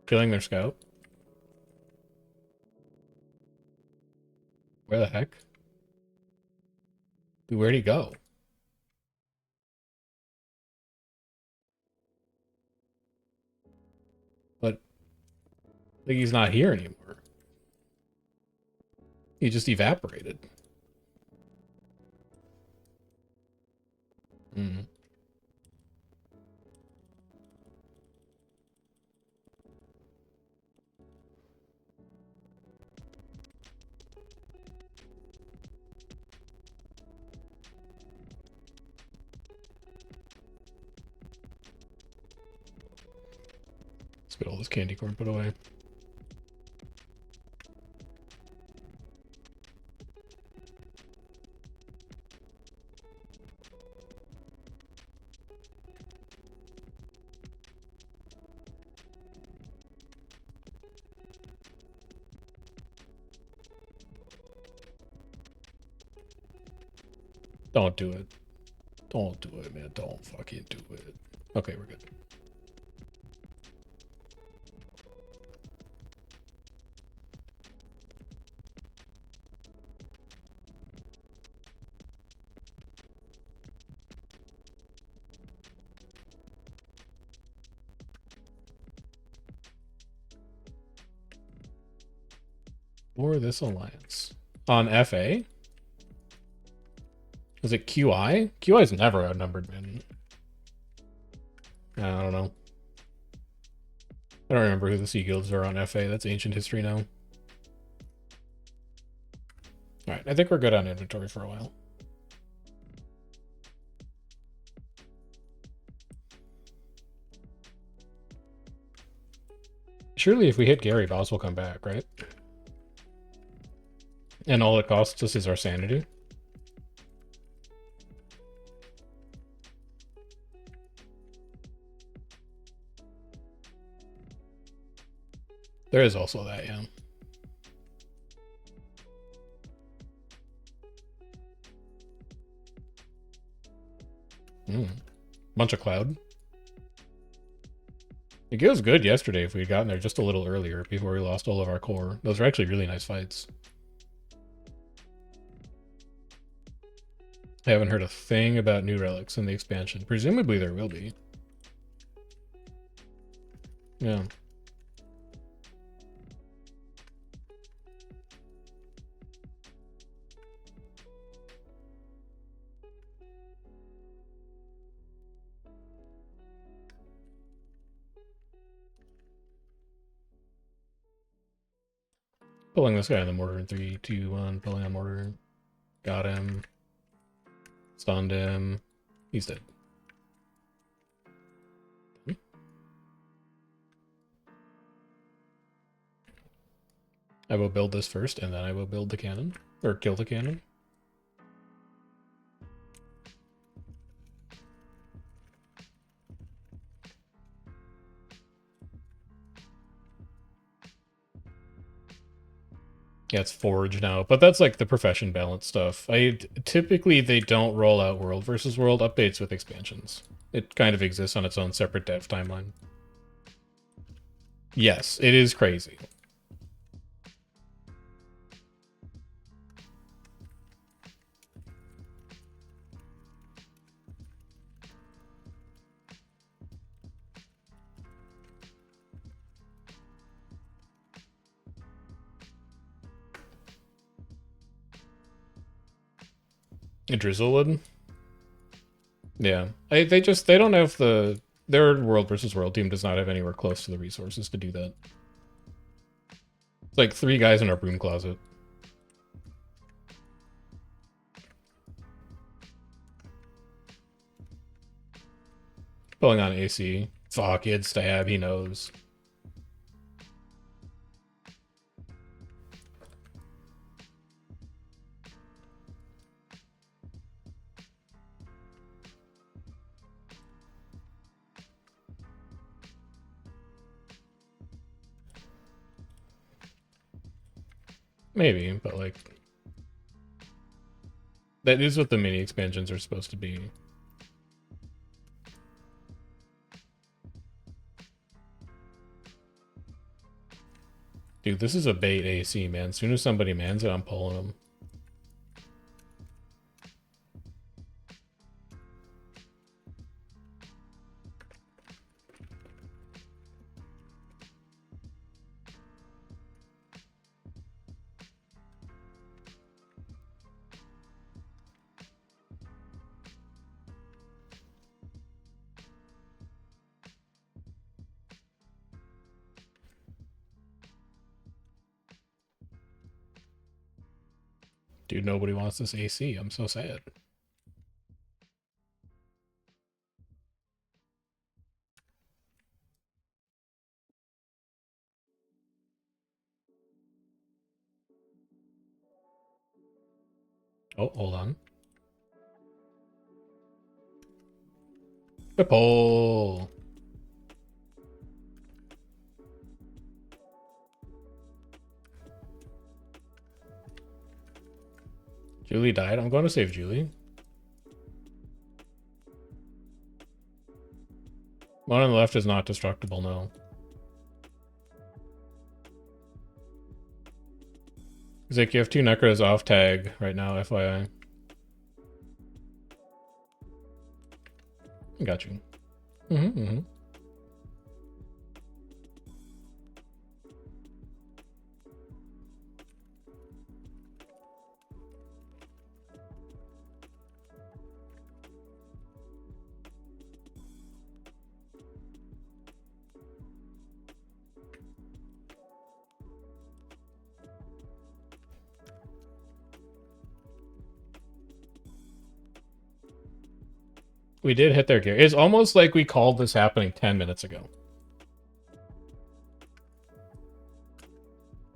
Killing their scout. Where the heck? Where'd he go? But like he's not here anymore. He just evaporated. Hmm. Let's get all this candy corn put away. Don't do it. Don't do it, man. Don't fucking do it. Okay, we're good. Or this alliance. On FA? Is it QI? QI is never outnumbered, man. I don't know. I don't remember who the Sea Guilds are on FA. That's ancient history now. Alright, I think we're good on inventory for a while. Surely if we hit Gary, Boss will come back, right? And all it costs us is our sanity. There is also that, yeah. Bunch of cloud. It was good yesterday if we had gotten there just a little earlier before we lost all of our core. Those are actually really nice fights. I haven't heard a thing about new relics in the expansion. Presumably there will be. Yeah. Pulling this guy on the mortar in 3, 2, 1. Pulling on mortar. Got him. Stunned him. He's dead. I will build this first, and then I will build the cannon. Or kill the cannon. Yeah, it's Forge now, but that's like the profession balance stuff. Typically they don't roll out world versus world updates with expansions. It kind of exists on its own separate dev timeline. Yes, it is crazy. A Drizzlewood? Yeah. They don't have their world versus world team does not have anywhere close to the resources to do that. It's like 3 guys in our broom closet. Pulling on AC. Fuck, he'd stab, he knows. Maybe, but like... That is what the mini expansions are supposed to be. Dude, this is a bait AC, man. As soon as somebody mans it, I'm pulling them. Dude, nobody wants this AC. I'm so sad. Oh, hold on. Pipple. Julie died. I'm going to save Julie. One on the left is not destructible, no. Zach, you have 2 Necros off tag right now, FYI. I got you. We did hit their gear. It's almost like we called this happening 10 minutes ago.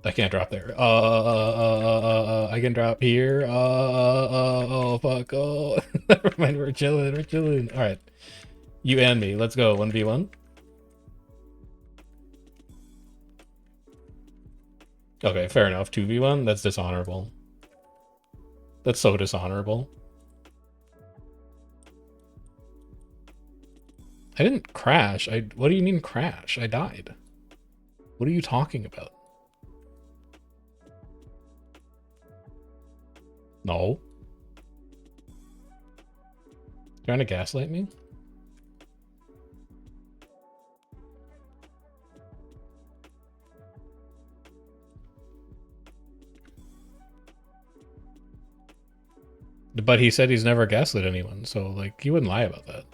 I can't drop there. I can drop here. Oh, fuck. Oh, never mind. We're chilling. We're chilling. All right. You and me. Let's go. 1v1. Okay, fair enough. 2v1? That's dishonorable. That's so dishonorable. I didn't crash. What do you mean crash? I died. What are you talking about? No. Trying to gaslight me? But he said he's never gaslit anyone, so, like, he wouldn't lie about that.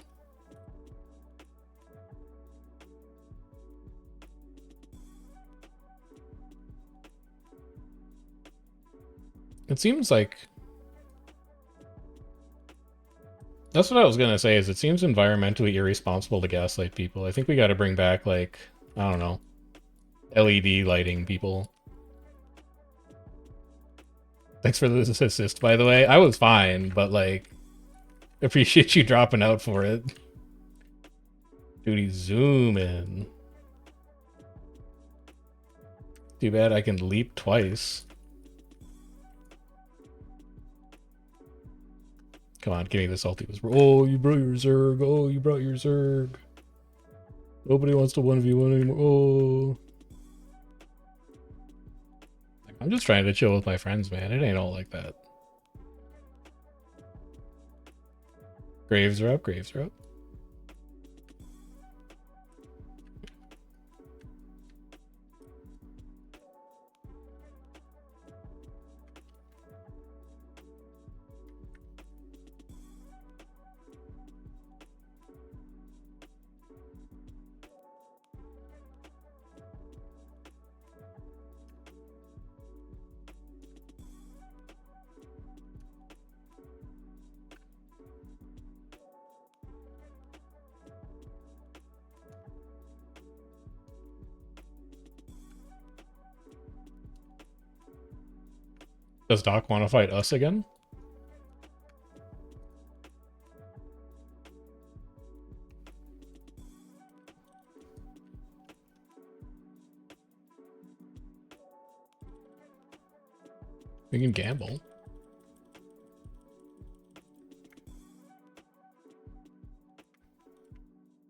It seems like... That's what I was gonna say, is it seems environmentally irresponsible to gaslight people. I think we gotta bring back, like, I don't know, LED lighting people. Thanks for the assist, by the way. I was fine, but, like, appreciate you dropping out for it. Dude, zoom in. Too bad I can leap twice. Come on, give me this ulti. Oh, you brought your Zerg. Oh, you brought your Zerg. Nobody wants to 1v1 anymore. Oh. I'm just trying to chill with my friends, man. It ain't all like that. Graves are up, graves are up. Does Doc want to fight us again? We can gamble.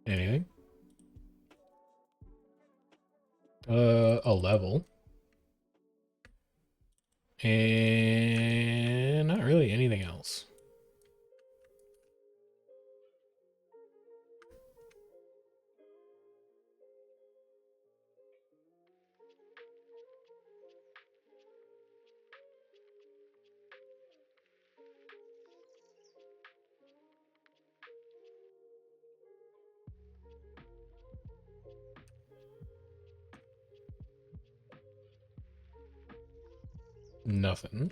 Anything? A level. And not really anything else. Nothing.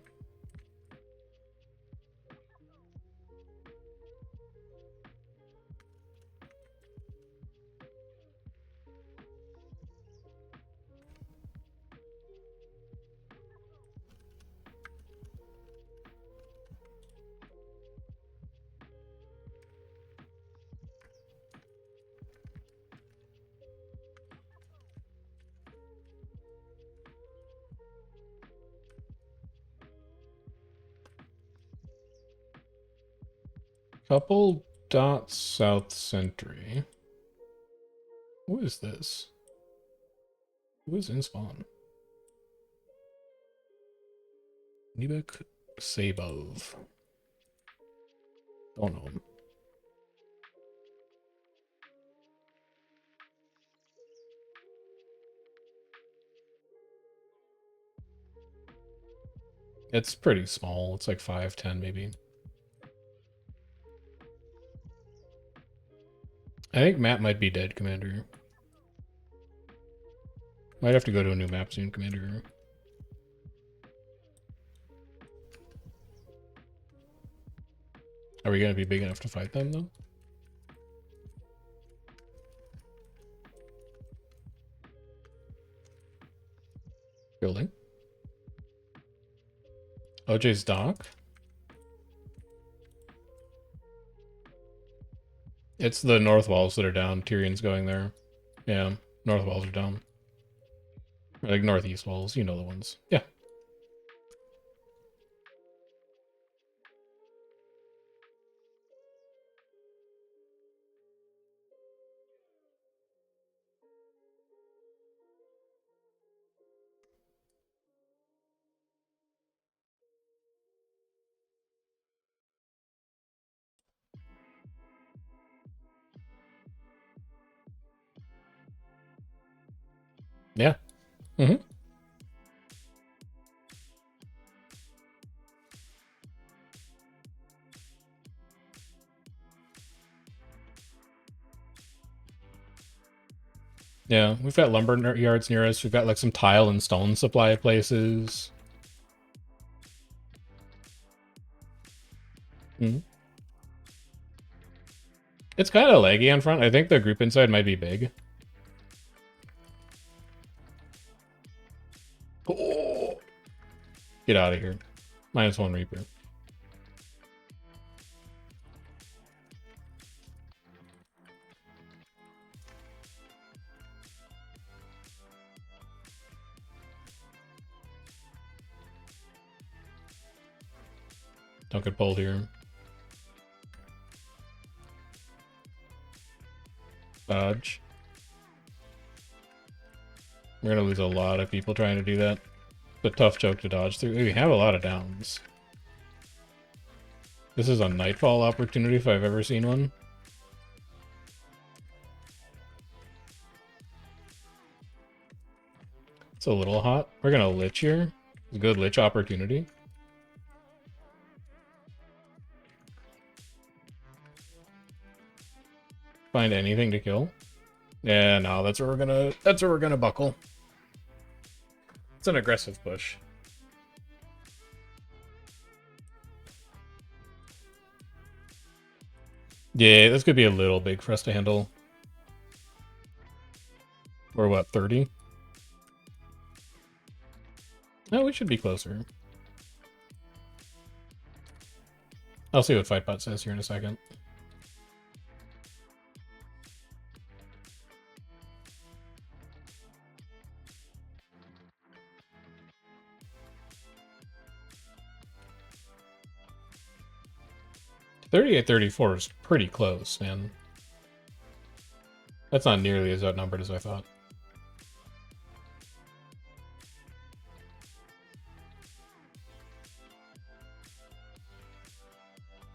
Couple dots south century. Who is this? Who is in spawn? Nibek Sabov. Don't know him. It's pretty small. It's like 5'10" maybe. I think Matt might be dead, Commander. Might have to go to a new map soon, Commander. Are we going to be big enough to fight them, though? Building. OJ's dock. It's the north walls that are down. Tyrion's going there. Yeah, north walls are down. Like northeast walls, you know the ones. Yeah. Yeah. Mm-hmm. Yeah, we've got lumber yards near us. We've got like some tile and stone supply places. Mm-hmm. It's kind of laggy on front. I think the group inside might be big. Oh. Get out of here. -1 Reaper. Don't get pulled here. Dodge. We're gonna lose a lot of people trying to do that. It's a tough choke to dodge through. We have a lot of downs. This is a nightfall opportunity if I've ever seen one. It's a little hot. We're gonna lich here. It's a good lich opportunity. Find anything to kill. Yeah, no, that's where we're gonna buckle. It's an aggressive push. Yeah, this could be a little big for us to handle. Or what, 30? No, we should be closer. I'll see what Fightbot says here in a second. $38-34 is pretty close, man. That's not nearly as outnumbered as I thought.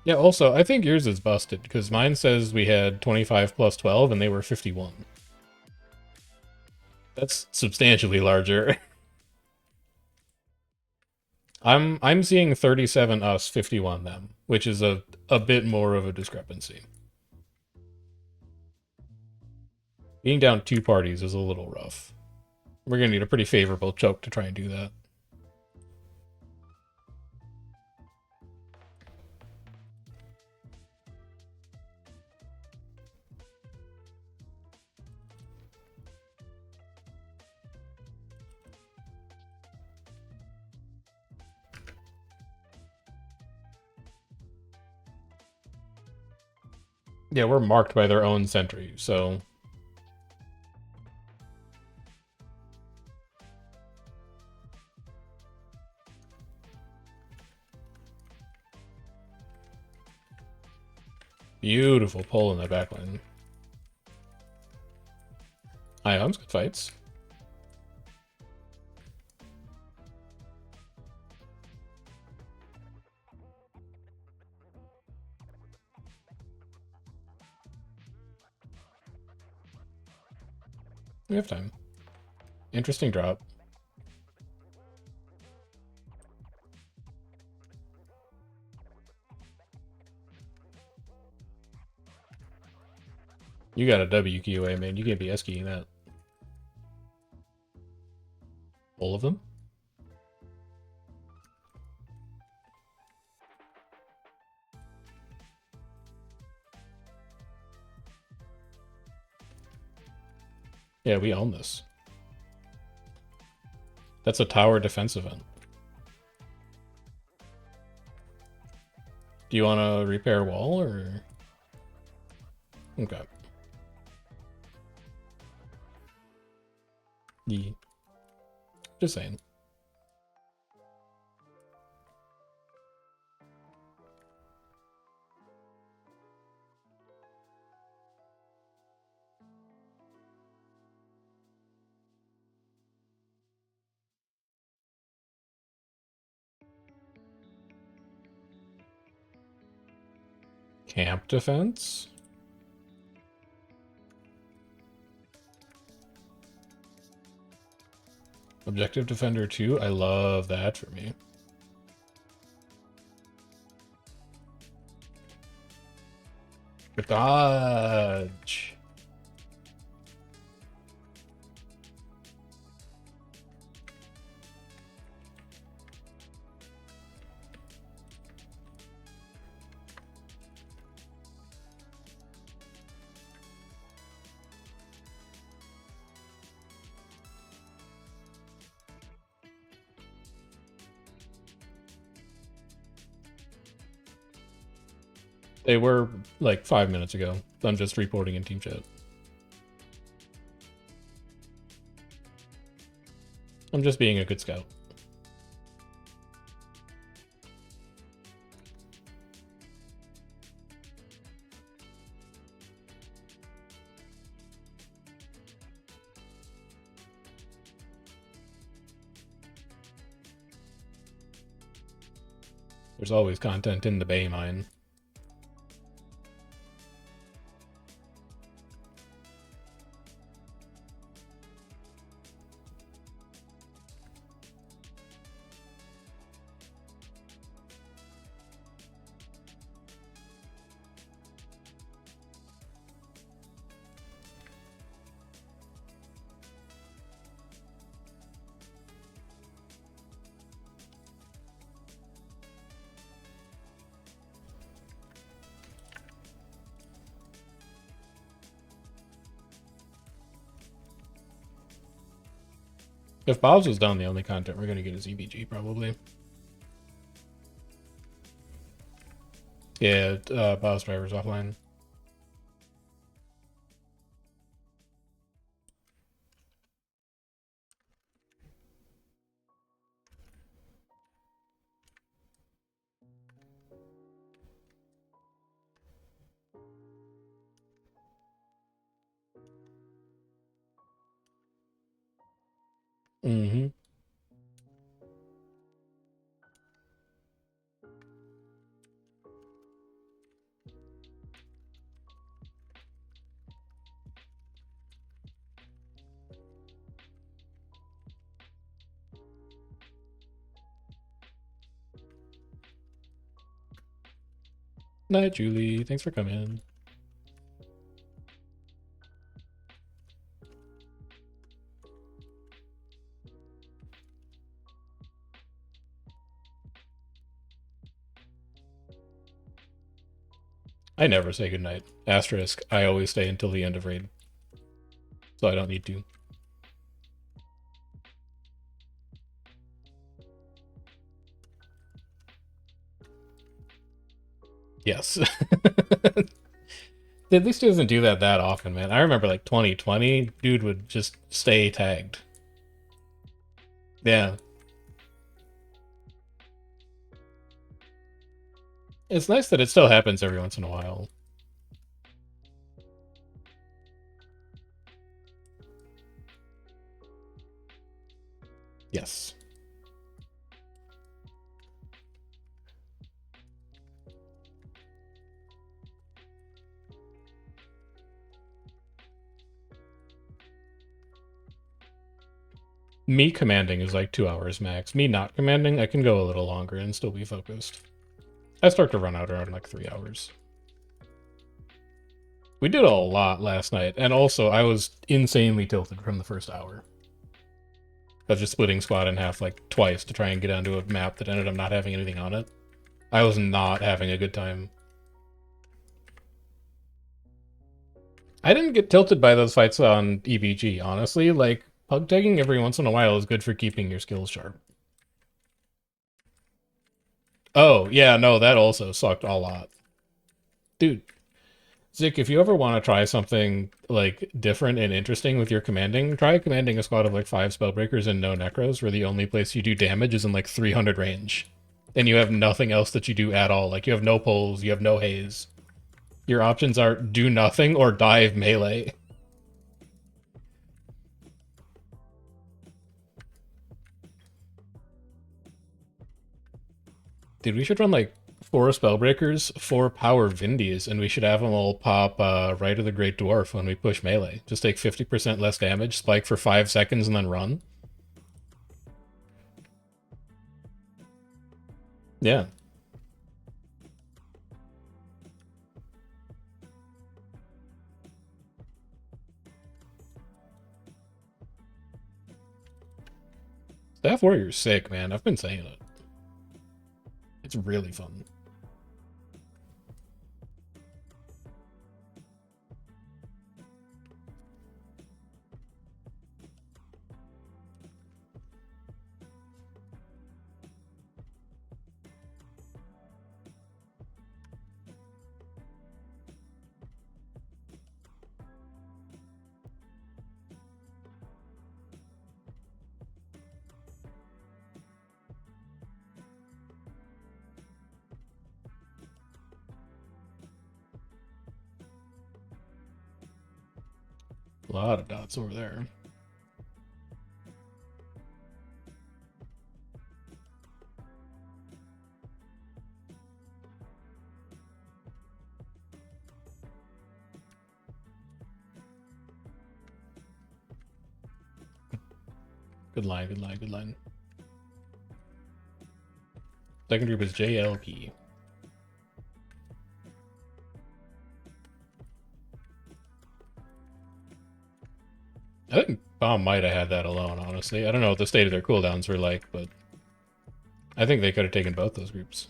Yeah, also, I think yours is busted, because mine says we had 25 plus 12, and they were 51. That's substantially larger. I'm seeing 37 us, 51 them, which is a bit more of a discrepancy. Being down 2 parties is a little rough. We're gonna need a pretty favorable choke to try and do that. Yeah, we're marked by their own sentry, so... Beautiful pull in that backline. Ion's good fights. We have time. Interesting drop. You got a WQA, man. You can't be S-keying that. All of them? Yeah, we own this. That's a tower defense event. Do you want to repair wall, or...? Okay. Yeah. Just saying. Camp defense? Objective defender 2? I love that for me. Dodge. They were like 5 minutes ago. I'm just reporting in team chat. I'm just being a good scout. There's always content in the Bay mine. If Bob's was down, the only content we're going to get is EBG, probably. Yeah, Bob's driver's offline. Mm-hmm. Night, Julie. Thanks for coming. I never say goodnight. Asterisk, I always stay until the end of raid. So I don't need to. Yes. At least he doesn't do that often, man. I remember like 2020, dude would just stay tagged. Yeah. It's nice that it still happens every once in a while. Yes. Me commanding is like 2 hours max. Me not commanding, I can go a little longer and still be focused. I start to run out around like 3 hours. We did a lot last night, and also I was insanely tilted from the first hour. I was just splitting squad in half like twice to try and get onto a map that ended up not having anything on it. I was not having a good time. I didn't get tilted by those fights on EBG, honestly. Like, pug tagging every once in a while is good for keeping your skills sharp. Oh, yeah, no, that also sucked a lot. Dude, Zik, if you ever want to try something, like, different and interesting with your commanding, try commanding a squad of, like, 5 Spellbreakers and no Necros, where the only place you do damage is in, like, 300 range. And you have nothing else that you do at all. Like, you have no pulls, you have no haze. Your options are do nothing or dive melee. Dude, we should run like 4 Spellbreakers, 4 Power Vindies, and we should have them all pop Right of the Great Dwarf when we push melee. Just take 50% less damage, spike for 5 seconds, and then run. Yeah. Staff Warrior's sick, man. I've been saying it. It's really fun. A lot of dots over there. Good line, good line, good line. Second group is JLP. I think Bomb might have had that alone, honestly. I don't know what the state of their cooldowns were like, but I think they could have taken both those groups.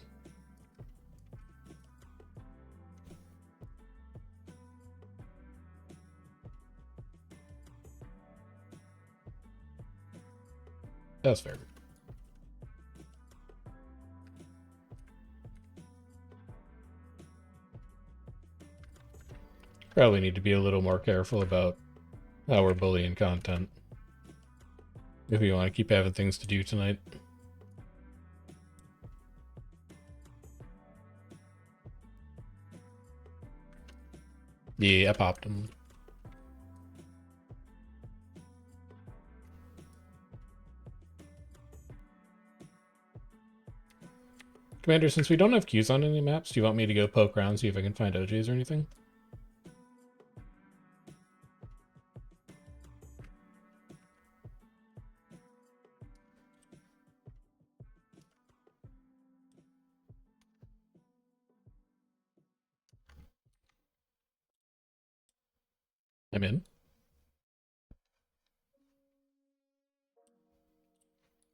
That's fair. Probably need to be a little more careful about how we're bullying content. If we want to keep having things to do tonight. Yeah, I popped him. Commander, since we don't have Qs on any maps, do you want me to go poke around, see if I can find OJs or anything? I'm in.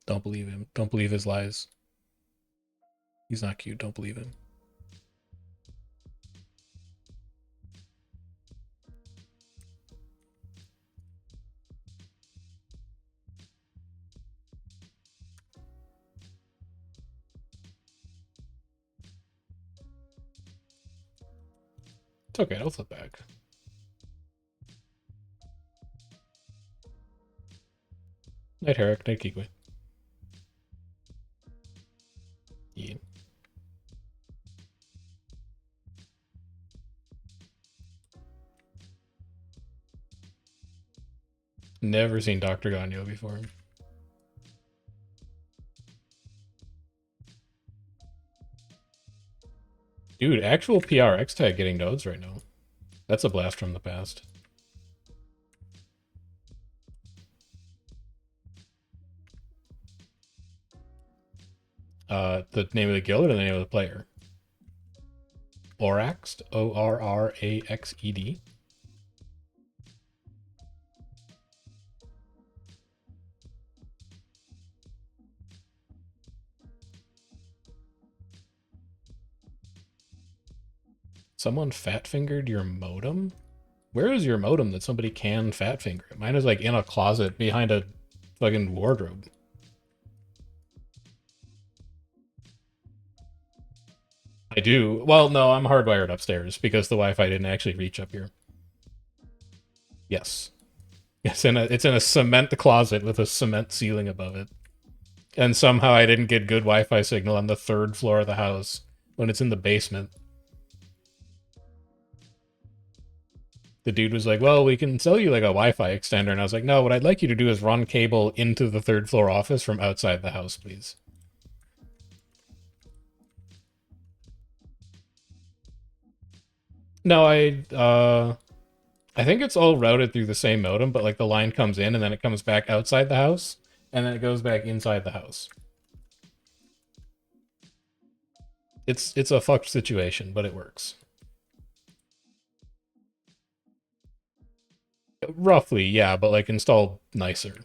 Don't believe him. Don't believe his lies. He's not cute. Don't believe him. It's okay. I'll flip back. Night Herrick. Night Kikwe. Yeah. Never seen Dr. Ganyo before. Dude, actual PRX tag getting nodes right now. That's a blast from the past. The name of the guild or the name of the player? Oraxed? ORRAXED? Someone fat fingered your modem? Where is your modem that somebody can fat finger it? Mine is like in a closet behind a fucking wardrobe. I do. Well, no, I'm hardwired upstairs because the Wi-Fi didn't actually reach up here. Yes. It's in a cement closet with a cement ceiling above it. And somehow I didn't get good Wi-Fi signal on the third floor of the house when it's in the basement. The dude was like, well, we can sell you like a Wi-Fi extender. And I was like, no, what I'd like you to do is run cable into the third floor office from outside the house, please. No, I think it's all routed through the same modem, but like the line comes in and then it comes back outside the house and then it goes back inside the house. It's a fucked situation, but it works. Roughly, yeah, but like installed nicer.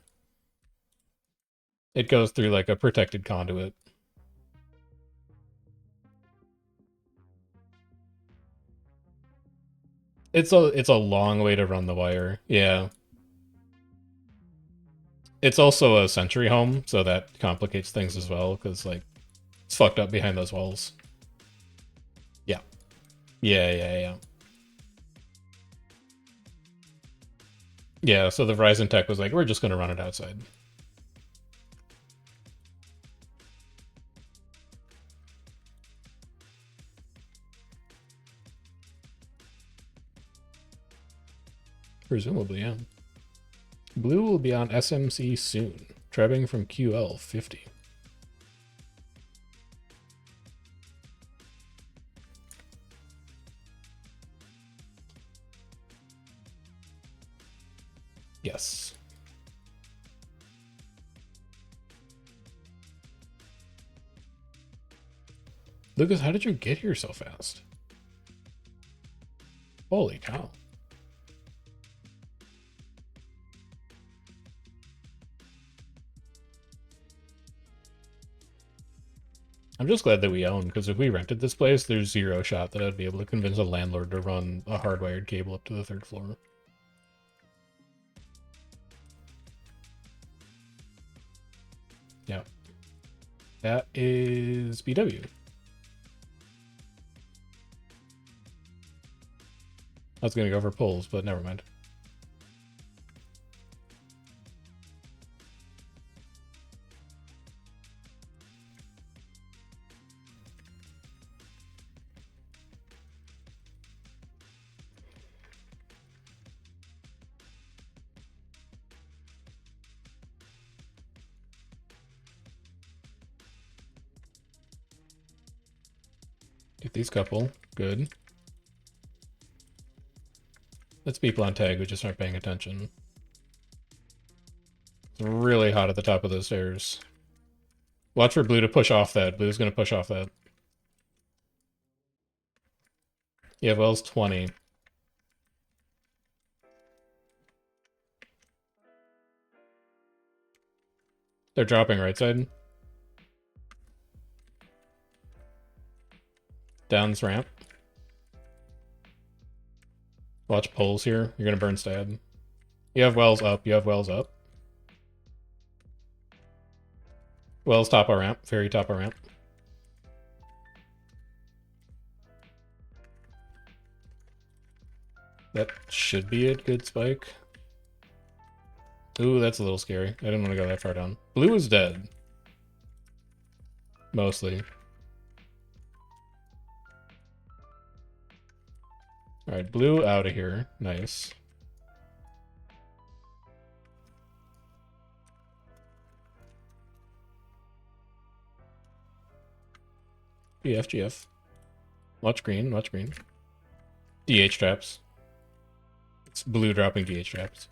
It goes through like a protected conduit. It's a long way to run the wire. Yeah. It's also a century home, so that complicates things as well, because like it's fucked up behind those walls. Yeah. Yeah. Yeah, so the Verizon tech was like, we're just gonna run it outside. Presumably, yeah. Blue will be on SMC soon. Trebbing from QL 50. Yes. Lucas, how did you get here so fast? Holy cow. I'm just glad that we own, because if we rented this place, there's zero shot that I'd be able to convince a landlord to run a hardwired cable up to the third floor. Yeah. That is BW. I was gonna go for pulls, but never mind. Get these couple. Good. That's people on tag who just aren't paying attention. It's really hot at the top of those stairs. Watch for blue to push off that. Blue's gonna push off that. Yeah, Wells 20. They're dropping right side. Downs ramp. Watch poles here. You're gonna burn stab. You have Wells up. You have Wells up. Wells top our ramp. Fairy top our ramp. That should be it. Good spike. Ooh, that's a little scary. I didn't want to go that far down. Blue is dead. Mostly. Alright, blue out of here. Nice. BFGF. Watch green, watch green. DH traps. It's blue dropping DH traps.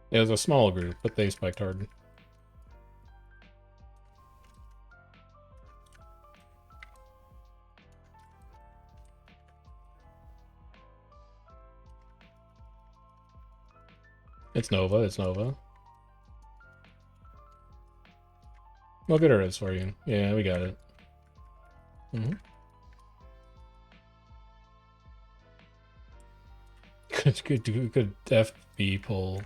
It was a small group, but they spiked hard. It's Nova, it's Nova. We'll get our res for you. Yeah, we got it. Mm-hmm. Good FB pull.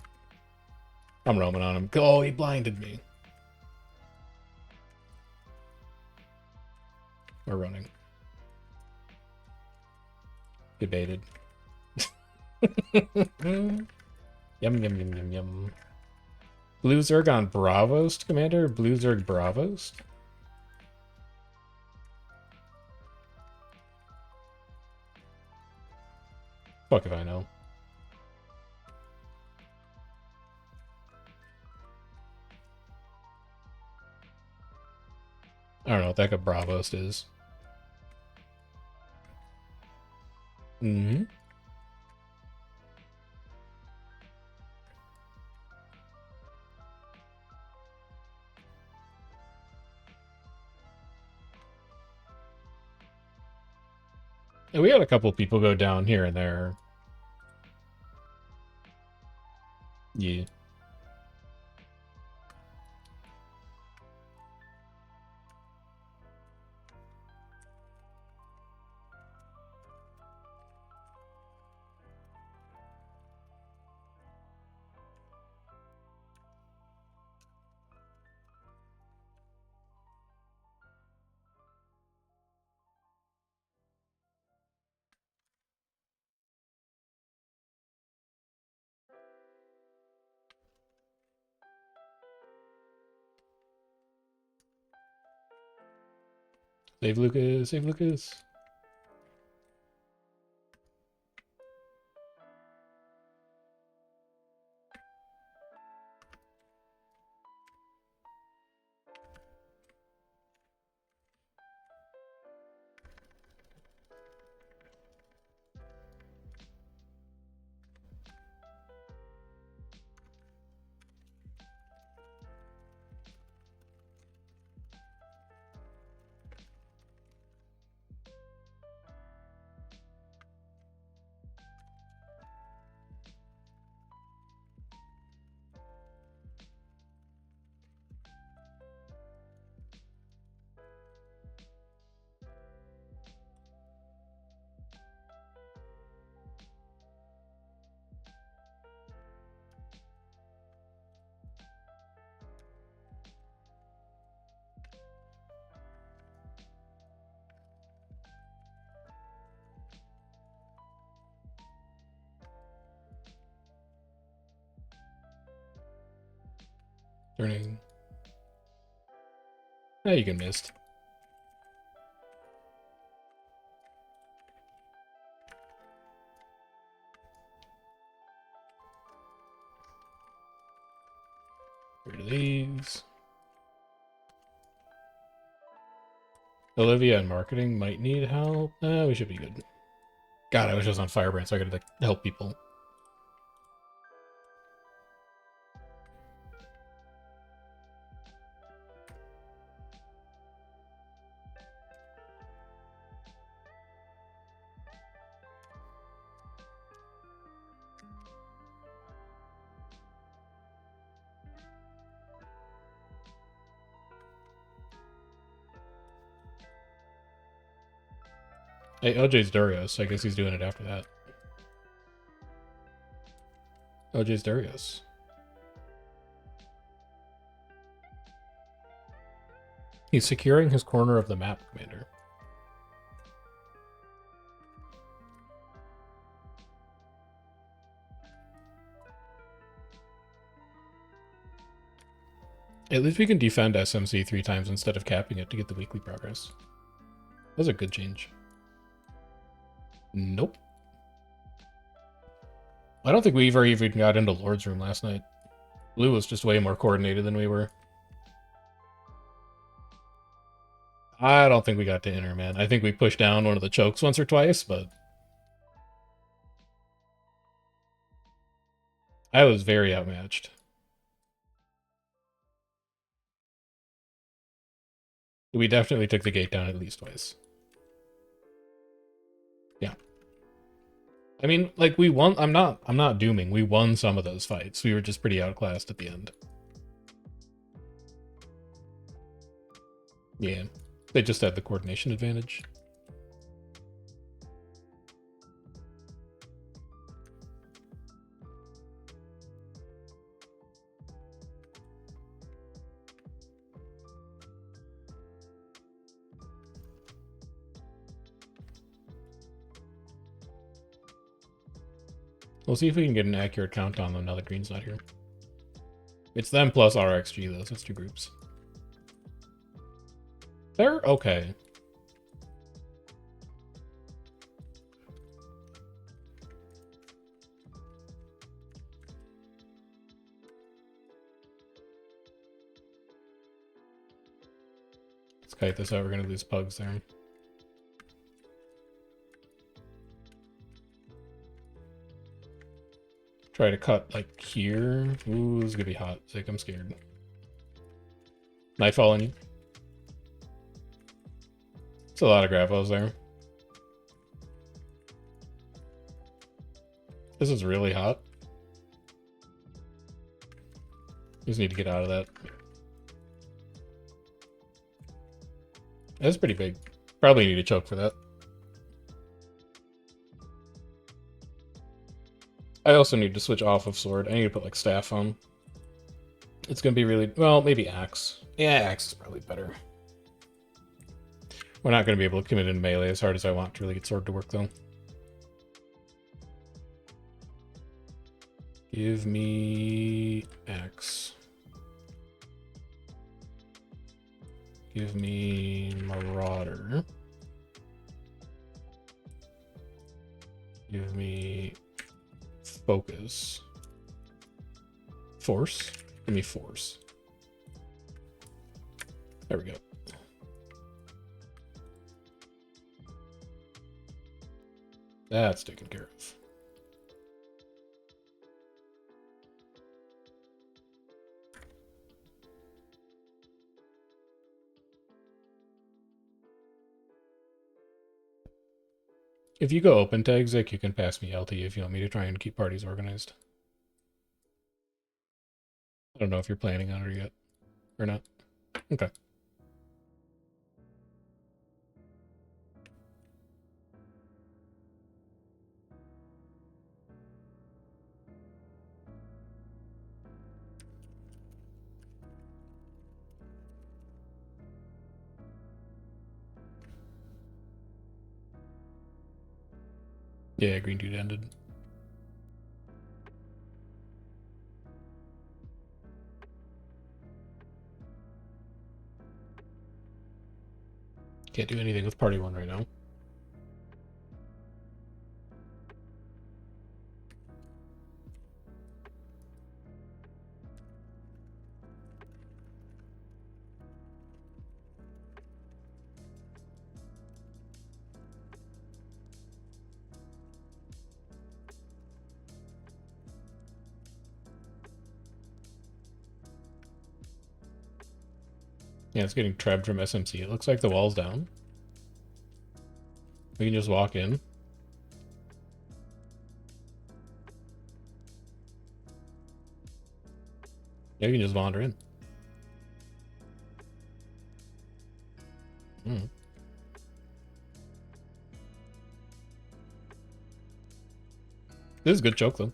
I'm roaming on him. Oh, he blinded me. We're running. Get baited. Yum, yum, yum, yum, yum. Blue Zerg on Bravost, Commander? Blue Zerg Bravost? Fuck if I know. I don't know what the heck a Bravost is. Mm-hmm. We had a couple people go down here and there. Yeah. Save Lucas, save Lucas. Turning. Oh, you can mist. Rid of these. Olivia and marketing might need help. We should be good. God, I wish I was on Firebrand so I could like, help people. Hey, OJ's Durios, so I guess he's doing it after that. OJ's Durios. He's securing his corner of the map, Commander. At least we can defend SMC 3 times instead of capping it to get the weekly progress. That was a good change. Nope. I don't think we ever even got into Lord's room last night. Blue was just way more coordinated than we were. I don't think we got to inner, man. I think we pushed down one of the chokes once or twice, but I was very outmatched. We definitely took the gate down at least twice. Yeah. I mean, like, we won. I'm not dooming. We won some of those fights. We were just pretty outclassed at the end. Yeah. They just had the coordination advantage. We'll see if we can get an accurate count on them now that green's not here. It's them plus RXG, though, so it's two groups. They're okay. Let's kite this out. We're going to lose pugs there. Try to cut, like, here. Ooh, this is going to be hot. Like, I'm scared. Nightfall on you. It's a lot of Gravos there. This is really hot. Just need to get out of that. That's pretty big. Probably need a choke for that. I also need to switch off of sword. I need to put, like, staff on. It's going to be really... Well, maybe axe. Yeah, axe is probably better. We're not going to be able to commit in melee as hard as I want to really get sword to work, though. Give me axe. Give me Marauder. Give me Focus. Force. Give me Force. There we go. That's taken care of. If you go open to exec, you can pass me LT if you want me to try and keep parties organized. I don't know if you're planning on it yet or not. Okay. Yeah, green dude ended. Can't do anything with party one right now. Yeah, it's getting trapped from SMC. It looks like the wall's down. We can just walk in. Yeah, you can just wander in. Mm. This is a good choke, though.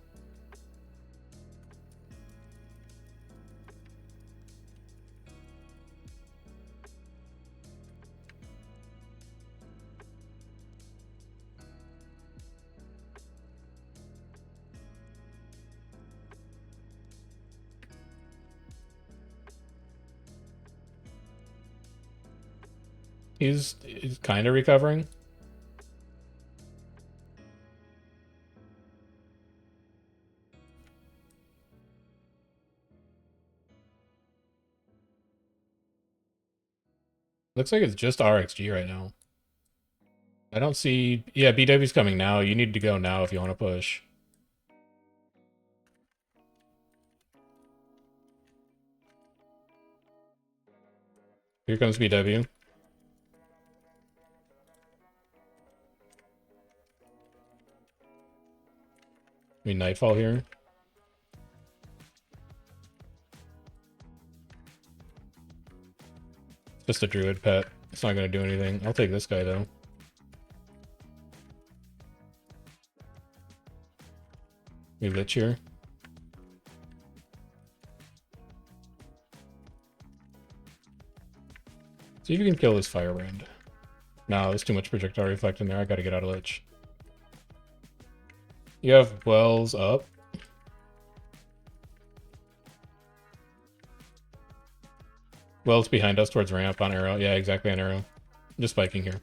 He's kind of recovering. Looks like it's just RxG right now. I don't see... Yeah, BW's coming now. You need to go now if you want to push. Here comes BW. I mean, Nightfall here. Just a druid pet. It's not going to do anything. I'll take this guy, though. We Lich here. See if you can kill this Firebrand. No, there's too much projectile reflect in there. I gotta get out of Lich. You have Wells up. Wells behind us towards ramp on arrow. Yeah, exactly on arrow. I'm just spiking here.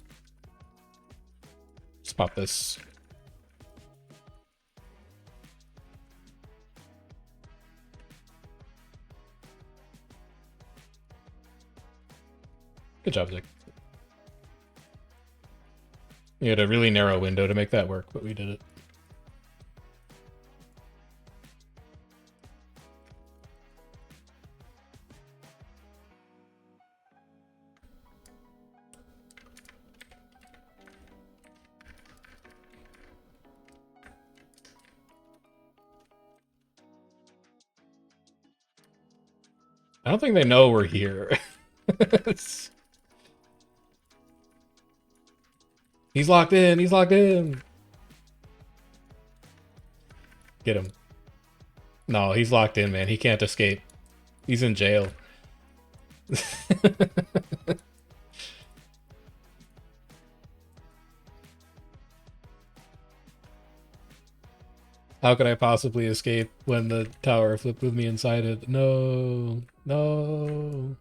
Just pop this. Good job, Zick. You had a really narrow window to make that work, but we did it. I don't think they know we're here. He's locked in. He's locked in. Get him. No, he's locked in, man. He can't escape. He's in jail. How could I possibly escape when the tower flipped with me inside it? No. No.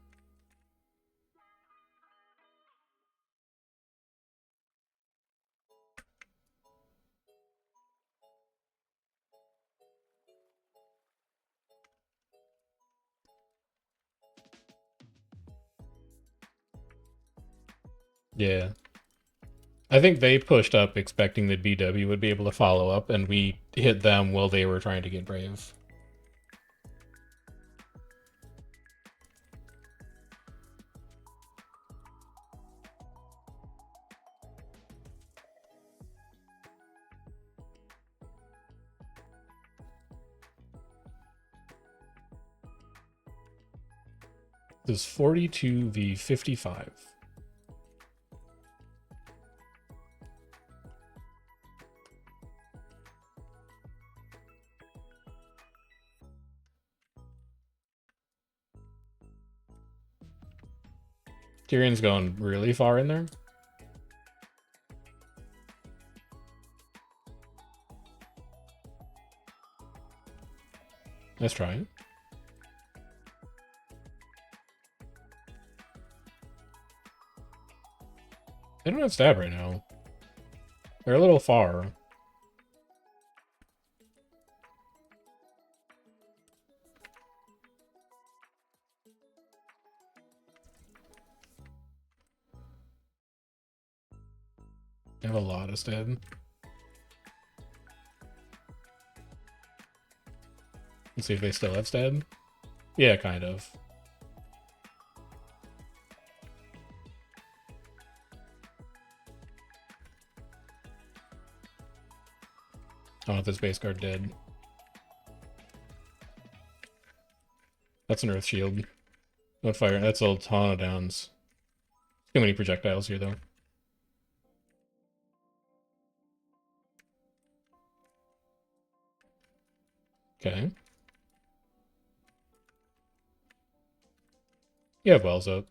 Yeah. I think they pushed up expecting that BW would be able to follow up, and we hit them while they were trying to get brave. This is 42v55. Tyrion's going really far in there. Let's try it. They don't have stab right now. They're a little far. They have a lot of stab. Let's see if they still have stab. Yeah, kind of. I want this base guard dead. That's an earth shield. What fire? That's a ton of downs. Too many projectiles here, though. Okay. You have wells up.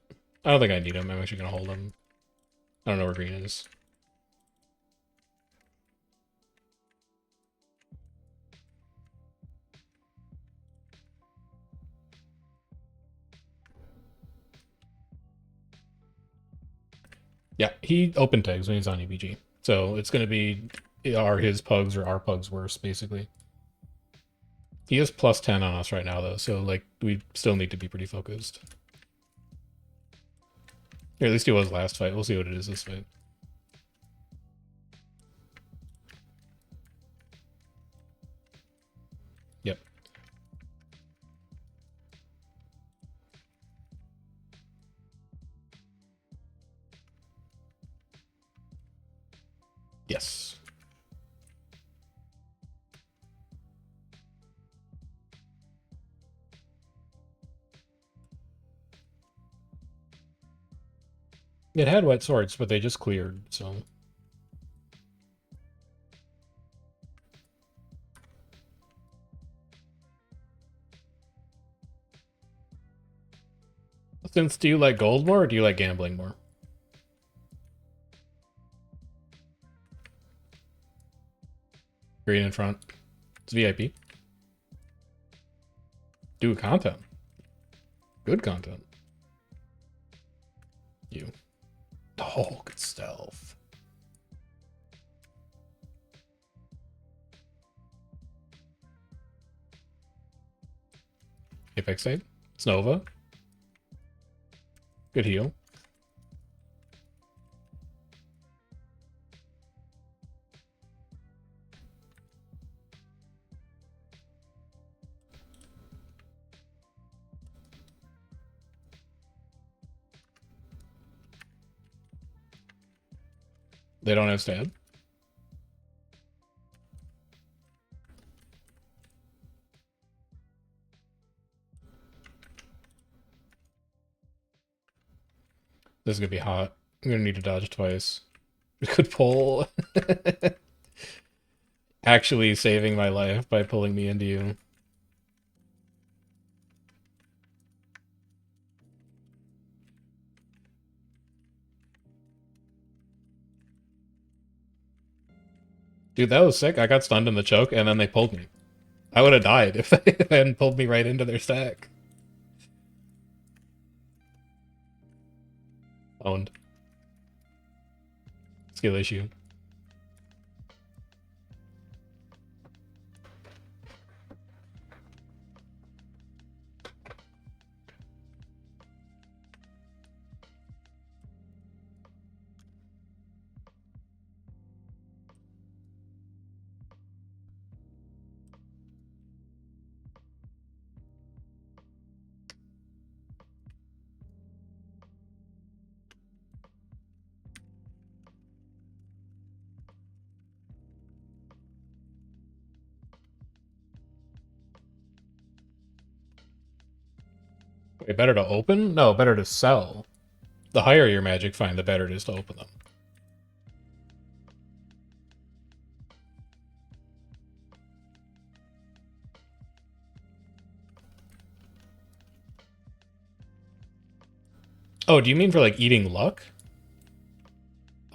I don't think I need him. I'm actually gonna hold him. I don't know where green is. Yeah, he open tags when he's on EBG. So it's going to be, are his pugs or our pugs worse, basically. He is plus 10 on us right now, though, so, like, we still need to be pretty focused. Or at least he was last fight. We'll see what it is this fight. Yep. Yes. It had wet swords, but they just cleared, so... Since, do you like gold more, or do you like gambling more? Green in front. It's VIP. Do content. Good content. You. Oh, good stealth. Apex save. It's Nova. Good heal. They don't have stab. This is gonna be hot. I'm gonna need to dodge twice. Good pull. Actually saving my life by pulling me into you. Dude, that was sick. I got stunned in the choke, and then they pulled me. I would have died if they hadn't pulled me right into their stack. Owned. Skill issue. Wait, better to open? No, better to sell. The higher your magic find, the better it is to open them. Oh, do you mean for, like, eating luck?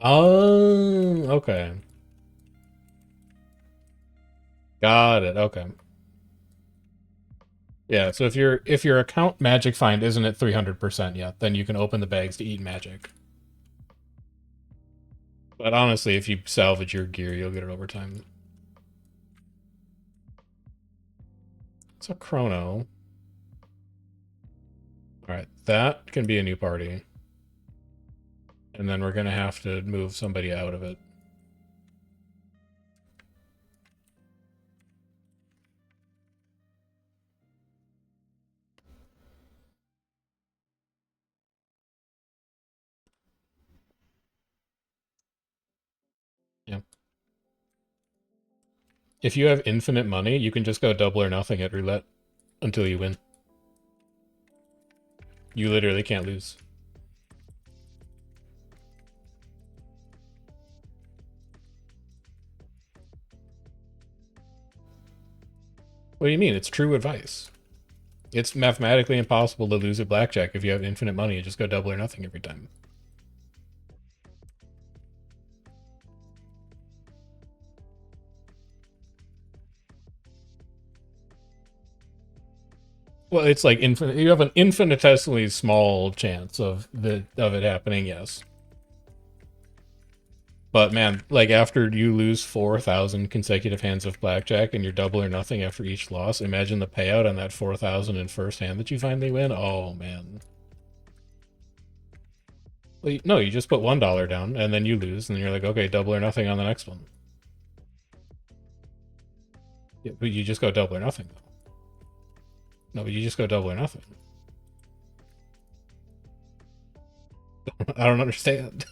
Oh, okay. Got it, okay. Yeah, so if your account magic find isn't at 300% yet, then you can open the bags to eat magic. But honestly, if you salvage your gear, you'll get it over time. It's a chrono. Alright, that can be a new party. And then we're gonna have to move somebody out of it. Yeah. If you have infinite money, you can just go double or nothing at roulette until you win. You literally can't lose. What do you mean? It's true advice. It's mathematically impossible to lose at blackjack if you have infinite money and just go double or nothing every time. Well, it's like infinite. You have an infinitesimally small chance of it happening. Yes, but man, like after you lose 4,000 consecutive hands of blackjack and you're double or nothing after each loss, imagine the payout on that 4,000 in first hand that you finally win. Oh man. Well, no, you just put $1 down, and then you lose, and then you're like, okay, double or nothing on the next one. Yeah, but you just go double or nothing. No, but you just go double or nothing. I don't understand.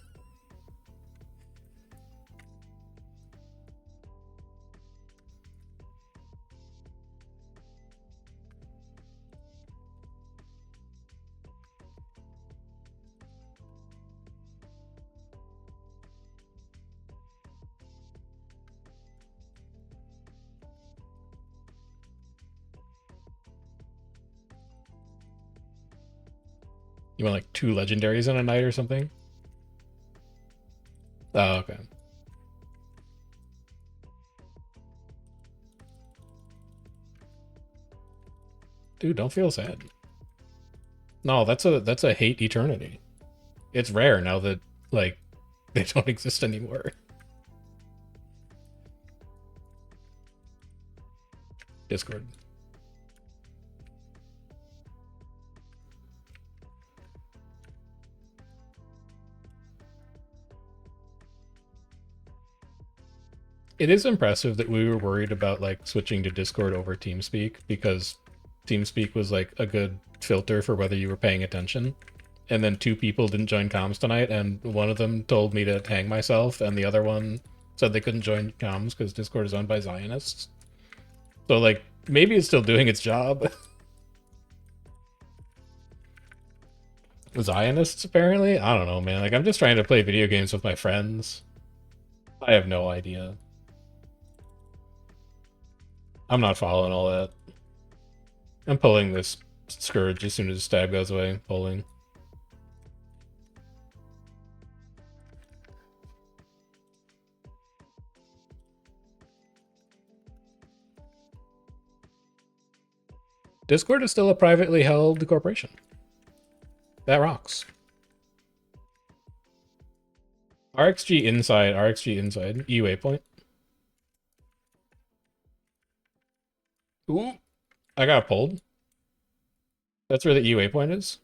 You want like 2 legendaries in a night or something? Oh, okay. Dude, don't feel sad. No, that's a hate eternity. It's rare now that like they don't exist anymore. Discord. It is impressive that we were worried about like switching to Discord over TeamSpeak because TeamSpeak was like a good filter for whether you were paying attention. And then 2 people didn't join comms tonight, and one of them told me to hang myself, and the other one said they couldn't join comms because Discord is owned by Zionists. So like maybe it's still doing its job. Zionists apparently? I don't know, man. Like I'm just trying to play video games with my friends. I have no idea. I'm not following all that. I'm pulling this Scourge as soon as the stab goes away. Pulling. Discord is still a privately held corporation. That rocks. RxG inside, RxG inside. E waypoint. Ooh, I got pulled. That's where the E waypoint is.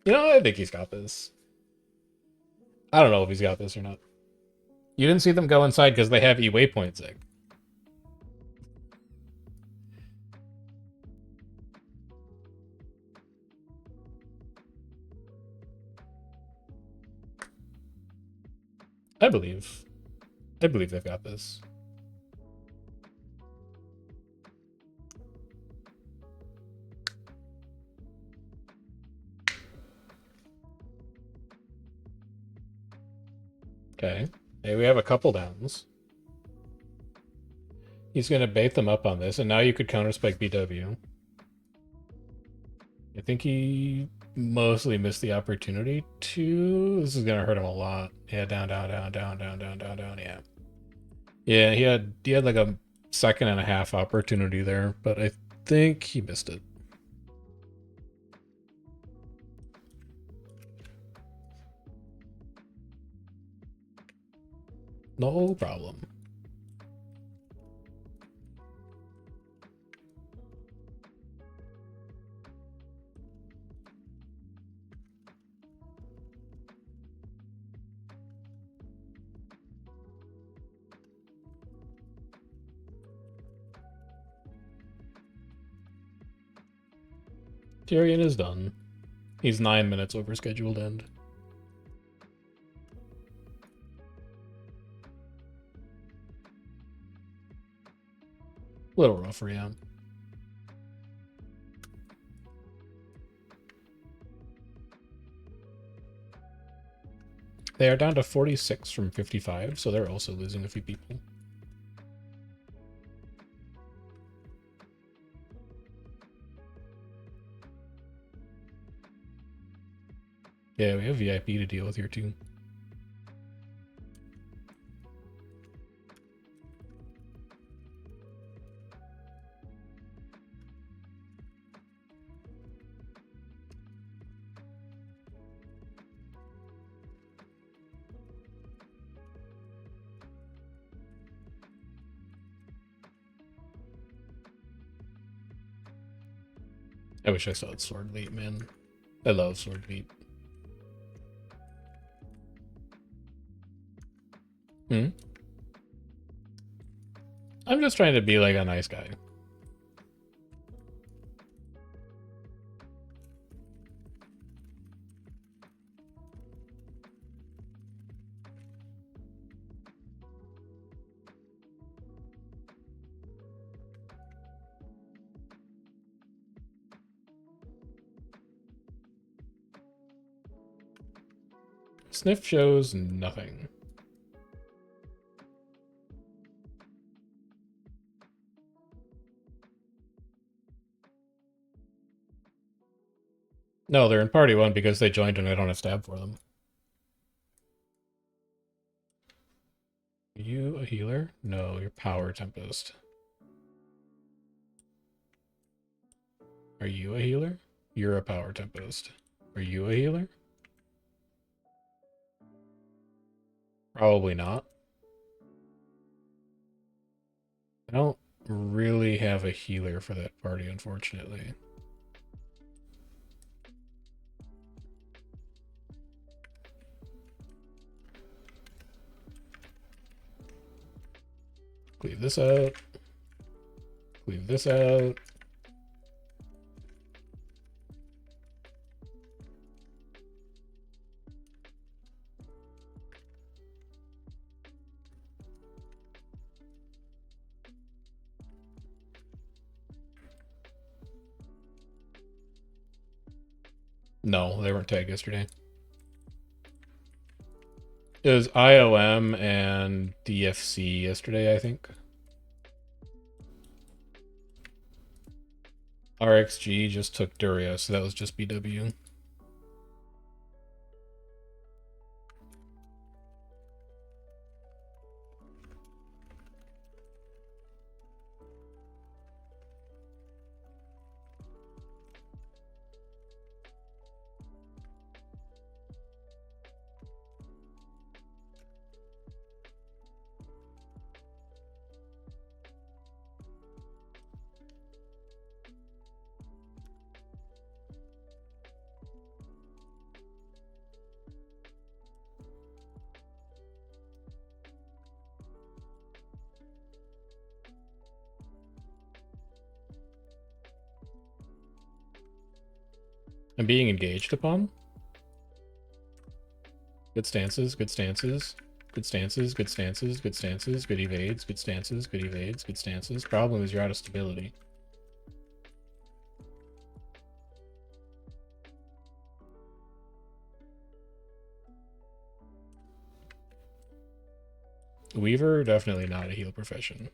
You know, I think he's got this. I don't know if he's got this or not. You didn't see them go inside because they have E waypoint, Zig. I believe. I believe they've got this. Okay. Hey, we have a couple downs. He's going to bait them up on this, and now you could counterspike BW. I think he mostly missed the opportunity to. This is going to hurt him a lot. Yeah, down, down, down, down, down, down, down, down, yeah. Yeah, he had like a 1.5 opportunity there, but I think he missed it. No problem. Tyrion is done. He's 9 minutes over scheduled end. Little rough for him. They are down to 46 from 55, so they're also losing a few people. Yeah, we have VIP to deal with here too. I wish I saw it sword late, man. I love sword meat. Hmm? I'm just trying to be like a nice guy. Sniff shows nothing. No, they're in party 1 because they joined and I don't have stab for them. Are you a healer? No, you're Power Tempest. Are you a healer? You're a Power Tempest. Are you a healer? Probably not. I don't really have a healer for that party, unfortunately. Cleave this out. Cleave this out. No, they weren't tagged yesterday. It was IOM and DFC yesterday, I think. RXG just took Duria, so that was just BW. I'm being engaged upon. Good stances, good stances. Good stances, good stances, good stances, good evades, good stances, good evades, good stances. Problem is you're out of stability. Weaver, definitely not a heal profession.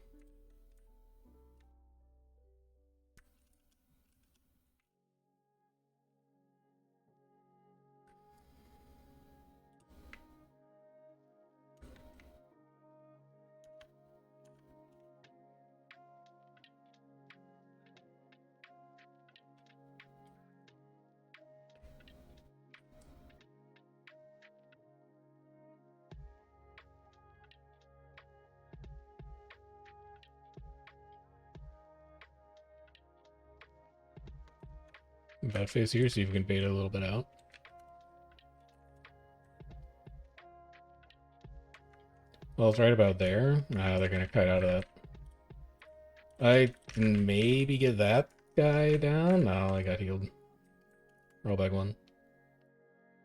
Bad face here, see if we can bait it a little bit out. Well, it's right about there. They're gonna cut out of that. I can maybe get that guy down. No, I got healed. Roll back 1.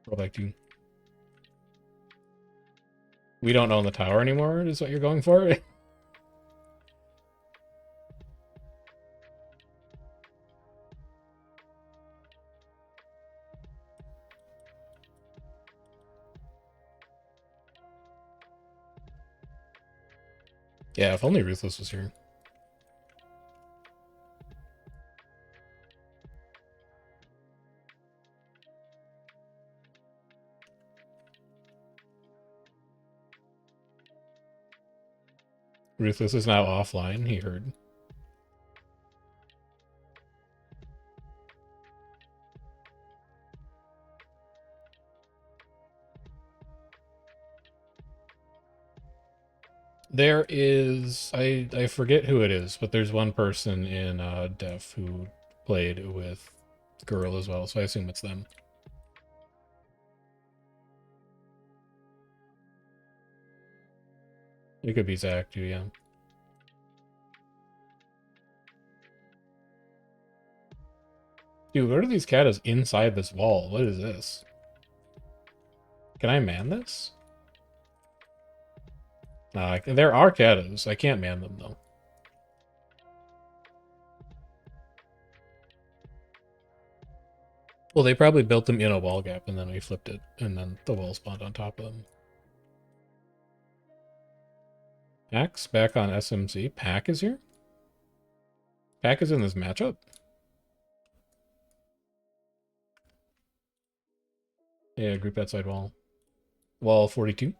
Roll back 2. We don't own the tower anymore, is what you're going for? Yeah, if only Ruthless was here. Ruthless is now offline, he heard. There is... I forget who it is, but there's one person in Def who played with Girl as well, so I assume it's them. It could be Zach too, yeah. Dude, what are these catas inside this wall? What is this? Can I man this? No, there are catas. I can't man them, though. Well, they probably built them in a wall gap, and then we flipped it, and then the wall spawned on top of them. Pack's back on SMC. Pack is here? Pack is in this matchup? Yeah, group outside wall. Wall 42.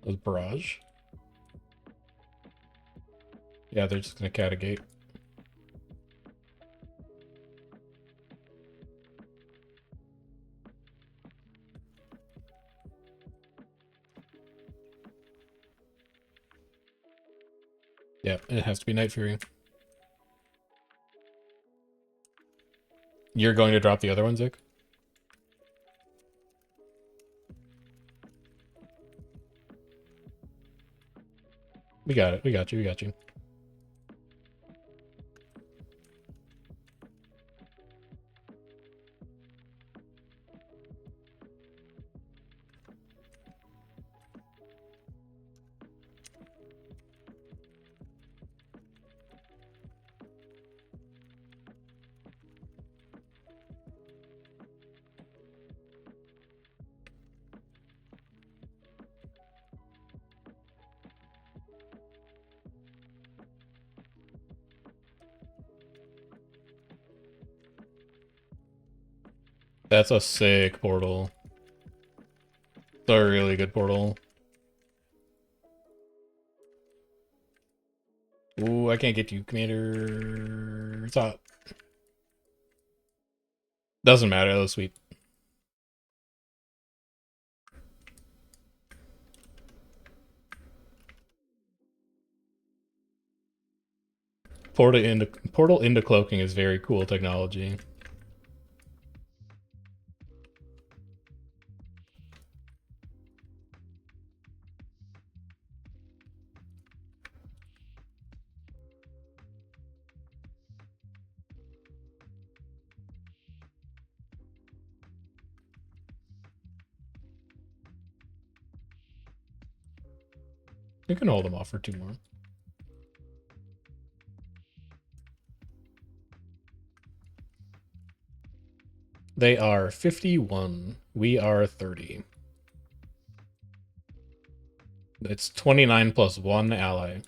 That was barrage. Yeah, they're just gonna cat a gate. Yeah, it has to be Night Fury. You're going to drop the other one, Zick? We got it. We got you. We got you. That's a sick portal. It's a really good portal. Ooh, I can't get you, Commander. It's hot. Doesn't matter, that was sweet. Portal into cloaking is very cool technology. You can hold them off for 2 more. They are 51. We are 30. It's 29 plus 1 ally.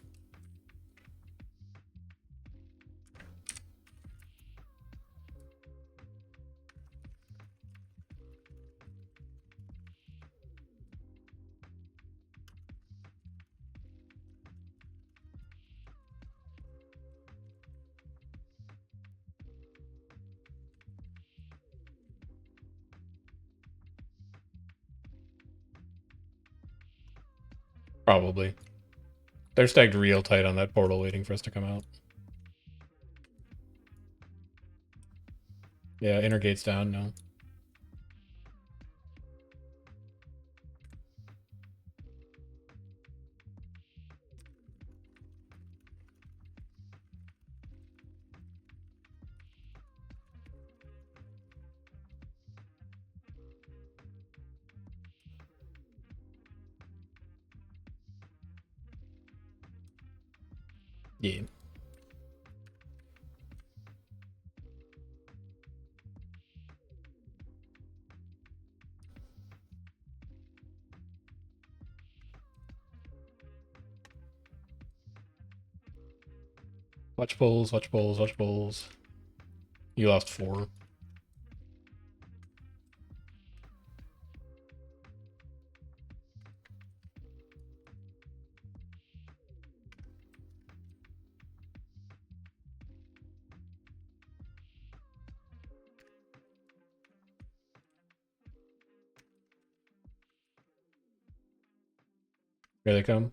Probably. They're stacked real tight on that portal waiting for us to come out. Yeah, inner gate's down now. Yeah. Watch polls, watch polls, watch polls. You lost 4. Here they come.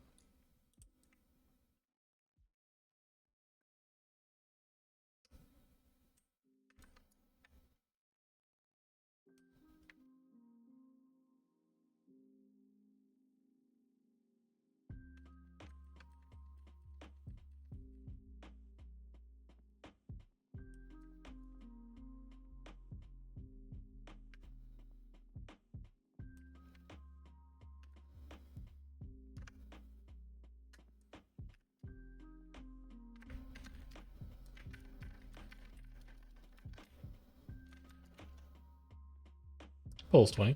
Polls 20.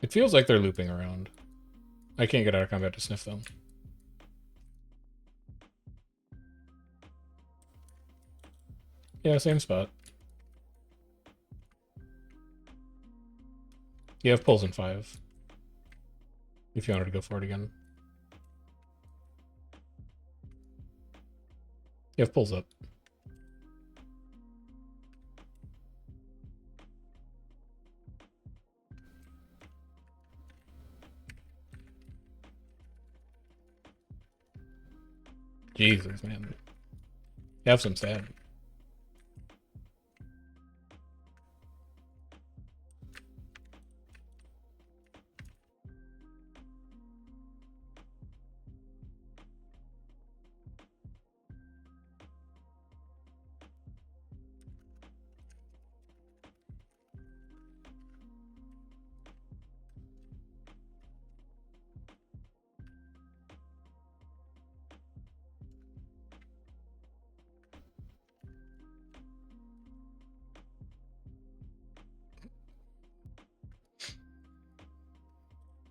It feels like they're looping around. I can't get out of combat to sniff them. Yeah, same spot. You have pulls in 5. If you wanted to go for it again. You have pulls up. Jesus, man. You have some stab.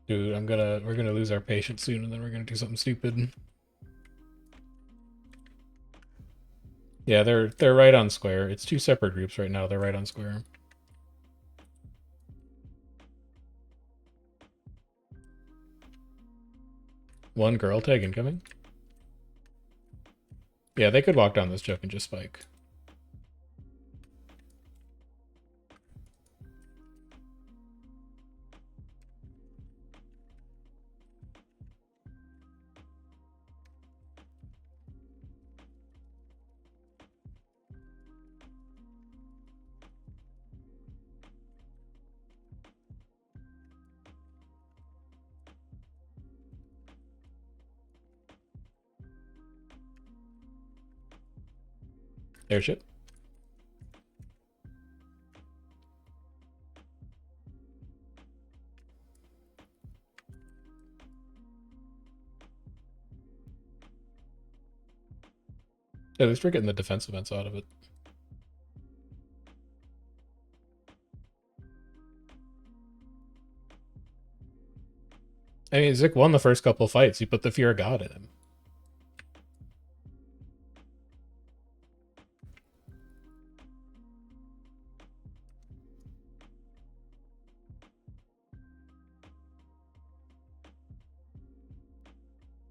Dude, we're gonna lose our patience soon and then we're gonna do something stupid. Yeah, they're right on square. It's 2 separate groups right now. They're right on square. One girl tag incoming. Yeah, they could walk down this choke and just spike. Airship. At least we're getting the defense events out of it. I mean, Zik won the first couple fights. He put the fear of God in him.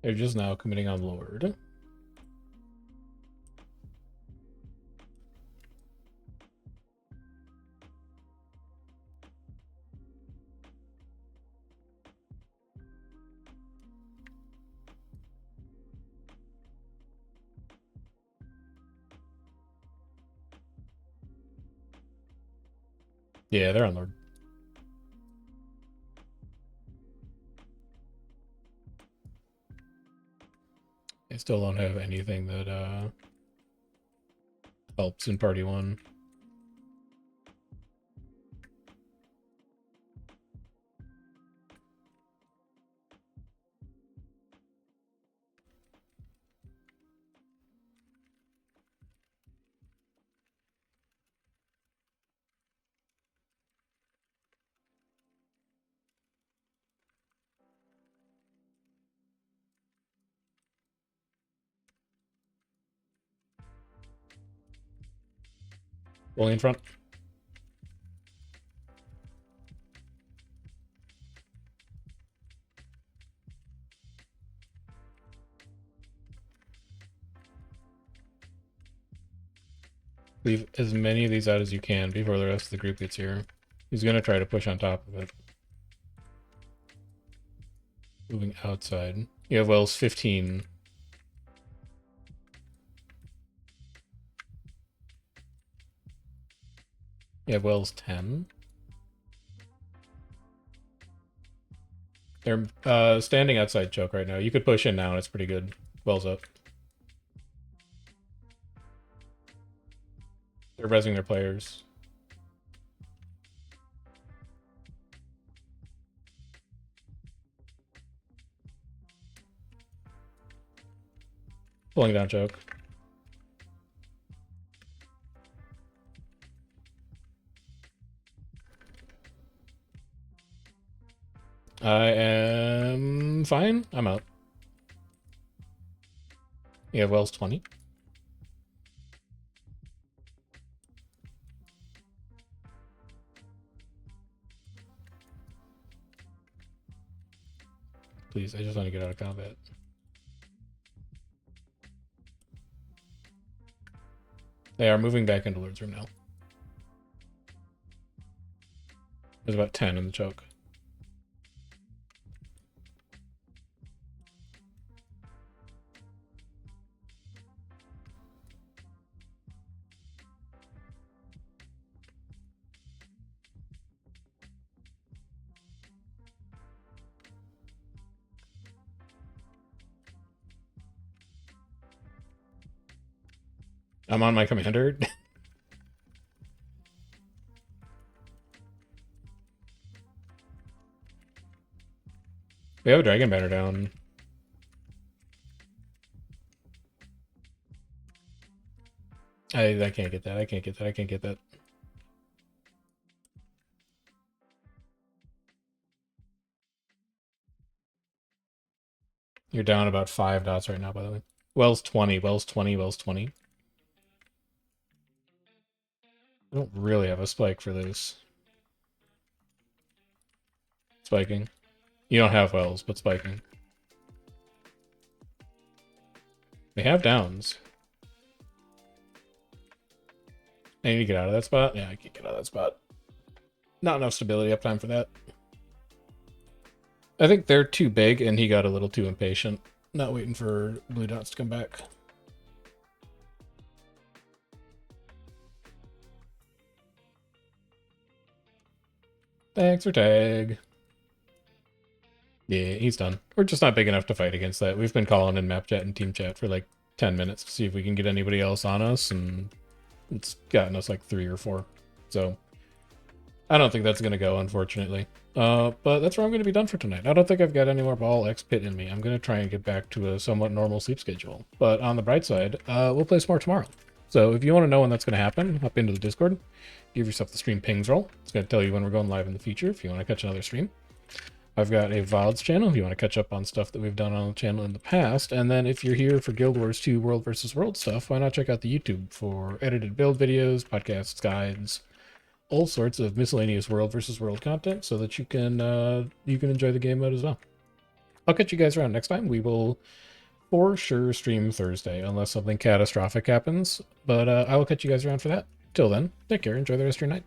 They're just now committing on Lord. Yeah, they're on Lord. They still don't have anything that helps in party 1. Rolling in front. Leave as many of these out as you can before the rest of the group gets here. He's going to try to push on top of it. Moving outside. You have wells 15. You have wells 10. They're standing outside choke right now. You could push in now and it's pretty good. Wells up. They're rezzing their players. Pulling down choke. I am fine. I'm out. You have wells 20. Please, I just want to get out of combat. They are moving back into Lord's Room now. There's about 10 in the choke. I'm on my commander. We have a dragon banner down. I can't get that. I can't get that. I can't get that. You're down about 5 dots right now, by the way. Wells 20, Wells 20, Wells 20. I don't really have a spike for this. Spiking. You don't have wells, but spiking. They have downs. I need to get out of that spot. Yeah, I can't get out of that spot. Not enough stability uptime for that. I think they're too big, and he got a little too impatient. Not waiting for blue dots to come back. Thanks for tag. Yeah, he's done. We're just not big enough to fight against that. We've been calling in map chat and team chat for like 10 minutes to see if we can get anybody else on us, and it's gotten us like 3 or 4. So I don't think that's going to go, unfortunately. But that's where I'm going to be done for tonight. I don't think I've got any more ball X pit in me. I'm going to try and get back to a somewhat normal sleep schedule. But on the bright side, we'll play some more tomorrow. So if you want to know when that's going to happen, hop into the Discord. Give yourself the stream pings roll. It's going to tell you when we're going live in the future if you want to catch another stream. I've got a VODs channel if you want to catch up on stuff that we've done on the channel in the past. And then if you're here for Guild Wars 2 World vs. World stuff, why not check out the YouTube for edited build videos, podcasts, guides, all sorts of miscellaneous World vs. World content so that you can enjoy the game mode as well. I'll catch you guys around next time. We will for sure stream Thursday unless something catastrophic happens. But I will catch you guys around for that. Till then, take care. Enjoy the rest of your night.